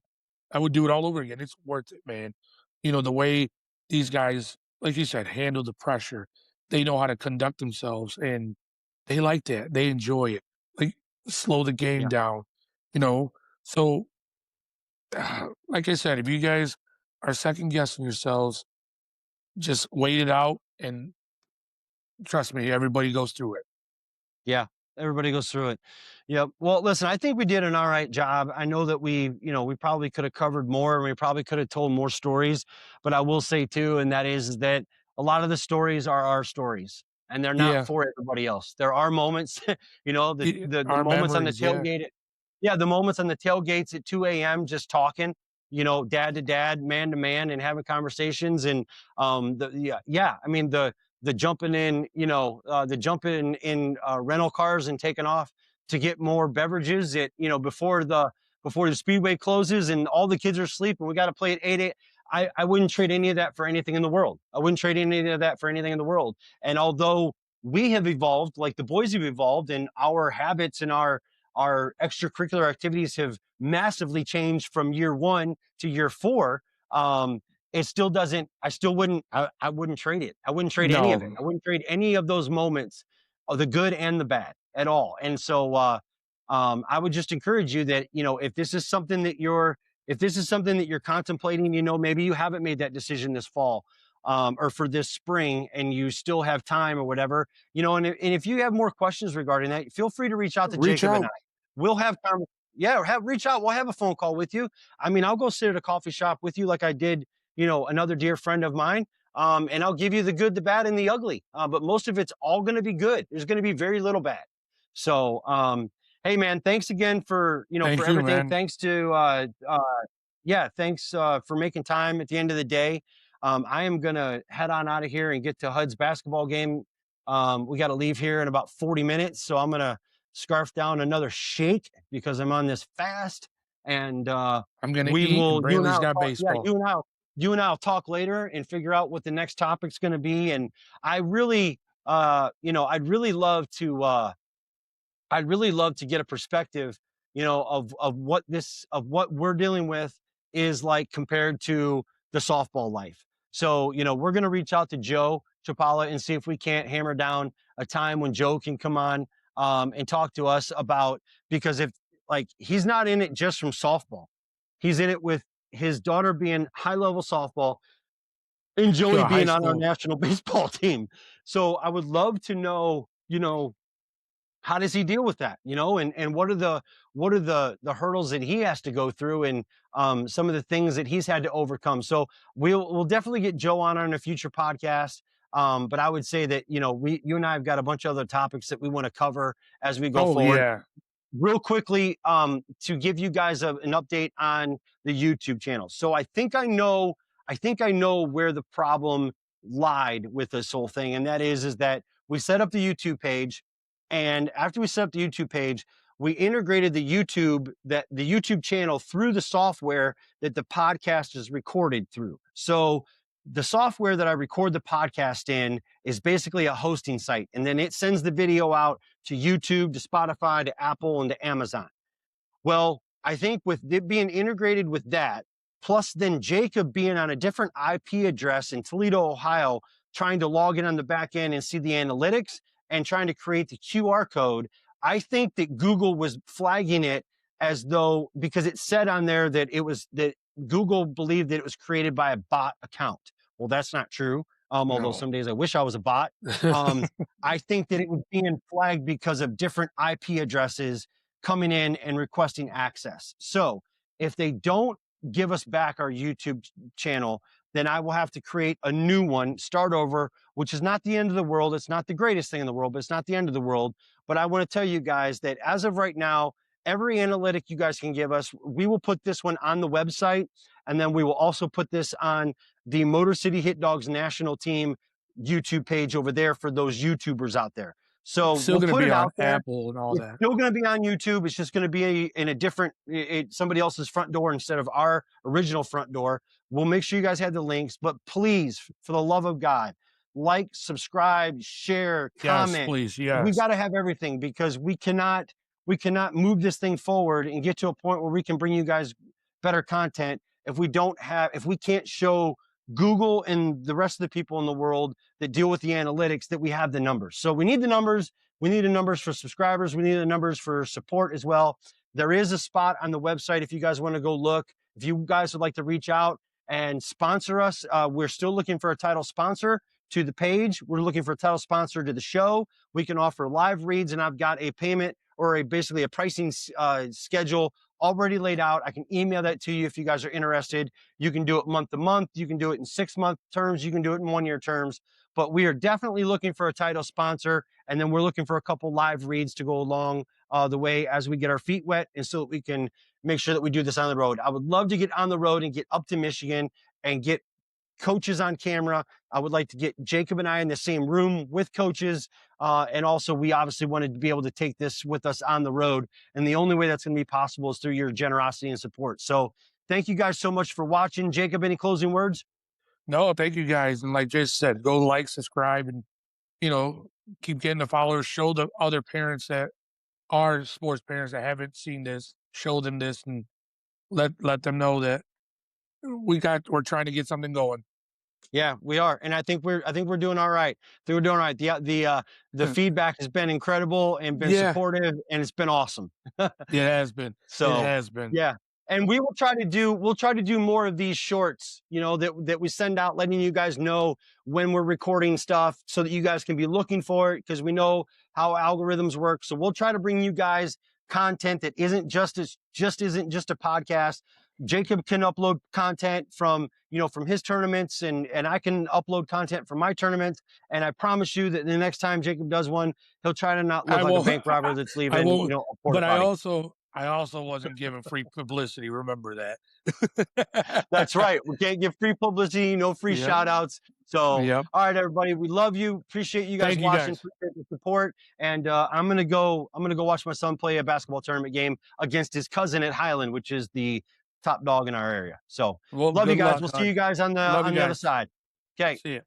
I would do it all over again. It's worth it, man. The way these guys, like you said, handle the pressure. They know how to conduct themselves, and they like that. They enjoy it. Like slow the game Yeah. down. You know. So, like I said, if you guys are second guessing yourselves, just wait it out, and trust me, everybody goes through it. Yeah, everybody goes through it. Yep. Well, listen, I think we did an all right job. I know that we probably could have covered more, and we probably could have told more stories, but I will say too, and that is that a lot of the stories are our stories, and they're not Yeah, for everybody else. There are moments, the our moments on the memories. Yeah. tailgate. Yeah, the moments on the tailgates at 2 a.m. just talking, dad to dad, man to man, and having conversations. And yeah. I mean, the jumping in rental cars and taking off to get more beverages at, before the speedway closes and all the kids are asleep and we got to play at 8 a.m. I wouldn't trade any of that for anything in the world. I wouldn't trade any of that for anything in the world. And although we have evolved, like the boys have evolved, and our habits and our extracurricular activities have massively changed from year one to year four. It still doesn't, I wouldn't trade it. I wouldn't trade any of it. No, I wouldn't trade any of those moments, of the good and the bad, at all. And so I would just encourage you that, if this is something that you're contemplating, maybe you haven't made that decision this fall, or for this spring, and you still have time or whatever, and if you have more questions regarding that, feel free to reach out to reach Jacob and I. out. We'll have yeah, or reach out. We'll have a phone call with you. I mean, I'll go sit at a coffee shop with you like I did, another dear friend of mine. And I'll give you the good, the bad, and the ugly. But most of it's all going to be good. There's going to be very little bad. So, hey, man, thanks again for Thank you, everything. man. Thanks to, yeah, thanks for making time at the end of the day. I am going to head on out of here and get to HUD's basketball game. We got to leave here in about 40 minutes. So I'm going to scarf down another shake because I'm on this fast. And I'm gonna eat, and you and I Brantley's will got talk. Yeah, baseball. you and I'll talk later and figure out what the next topic's going to be. And I really, I'd really love to get a perspective, of what we're dealing with is like compared to the softball life. So, we're going to reach out to Joe Chapala and see if we can't hammer down a time when Joe can come on, and talk to us about, because if, like, he's not in it just from softball, he's in it with his daughter being high level softball and Joey Yo, high being on our school. national baseball team. So I would love to know, how does he deal with that, and what are the hurdles that he has to go through, and some of the things that he's had to overcome. So we'll definitely get Joe on a future podcast. But I would say that, you and I have got a bunch of other topics that we want to cover as we go Oh forward. yeah. Real quickly, to give you guys an update on the YouTube channel. So I think I know where the problem lied with this whole thing, and that is that we set up the YouTube page, and after we set up the YouTube page, we integrated the YouTube channel through the software that the podcast is recorded through. So the software that I record the podcast in is basically a hosting site, and then it sends the video out to YouTube, to Spotify, to Apple, and to Amazon. Well, I think with it being integrated with that, plus then Jacob being on a different IP address in Toledo, Ohio, trying to log in on the back end and see the analytics and trying to create the QR code. I think that Google was flagging it as though, because it said on there that it was that Google believed that it was created by a bot account. Well, that's not true. Although No. some days I wish I was a bot. Um, I think that it was being flagged because of different IP addresses coming in and requesting access. So if they don't give us back our YouTube channel, then I will have to create a new one, start over, which is not the end of the world. It's not the greatest thing in the world, but it's not the end of the world. But I want to tell you guys that as of right now, every analytic you guys can give us, we will put this one on the website. And then we will also put this on the Motor City Hit Dogs national team YouTube page over there for those YouTubers out there. So It's still we'll going to put be it on out there. Apple and all It's that. still going to be on YouTube. It's just going to be in a different, somebody else's front door instead of our original front door. We'll make sure you guys have the links, but please, for the love of God, like, subscribe, share, Yes, comment. please. We Yes. got to have everything because we cannot move this thing forward and get to a point where we can bring you guys better content if we can't show Google and the rest of the people in the world that deal with the analytics that we have the numbers. So we need the numbers. We need the numbers for subscribers. We need the numbers for support as well. There is a spot on the website if you guys want to go look. If you guys would like to reach out and sponsor us, we're still looking for a title sponsor to the page. We're looking for a title sponsor to the show. We can offer live reads, and I've got a payment or basically a pricing schedule already laid out. I can email that to you if you guys are interested. You can do it month to month. You can do it in 6-month terms. You can do it in 1-year terms. But we are definitely looking for a title sponsor. And then we're looking for a couple live reads to go along the way as we get our feet wet and so that we can make sure that we do this on the road. I would love to get on the road and get up to Michigan and get coaches on camera. I would like to get Jacob and I in the same room with coaches. And also, we obviously wanted to be able to take this with us on the road. And the only way that's going to be possible is through your generosity and support. So thank you guys so much for watching. Jacob, any closing words? No, thank you guys. And like Jason said, go like, subscribe, and, you know, keep getting the followers. Show the other parents that are sports parents that haven't seen this, show them this, and let them know that we're trying to get something going. Yeah, we are, and I think we're doing all right. I think we're doing all right. The feedback has been incredible and been Yeah, supportive, and it's been awesome. it has been. It So has been. yeah, and we'll try to do more of these shorts. That we send out, letting you guys know when we're recording stuff, so that you guys can be looking for it because we know how algorithms work. So we'll try to bring you guys content that isn't just a podcast. Jacob can upload content from his tournaments, and I can upload content from my tournaments. And I promise you that the next time Jacob does one, he'll try to not look I like a won't. bank robber that's I leaving, won't. a porta But I potty. also, I also wasn't given free publicity. Remember that. That's right. We can't give free publicity, no free Yep. shout outs. So, Yep. all right, everybody, we love you. Appreciate you guys Thank you watching. guys. Appreciate the support. And I'm gonna go watch my son play a basketball tournament game against his cousin at Highland, which is the top dog in our area. So, Well, love you good guys. luck, We'll see hon. you guys on the Love you other guys. side. Okay. See ya.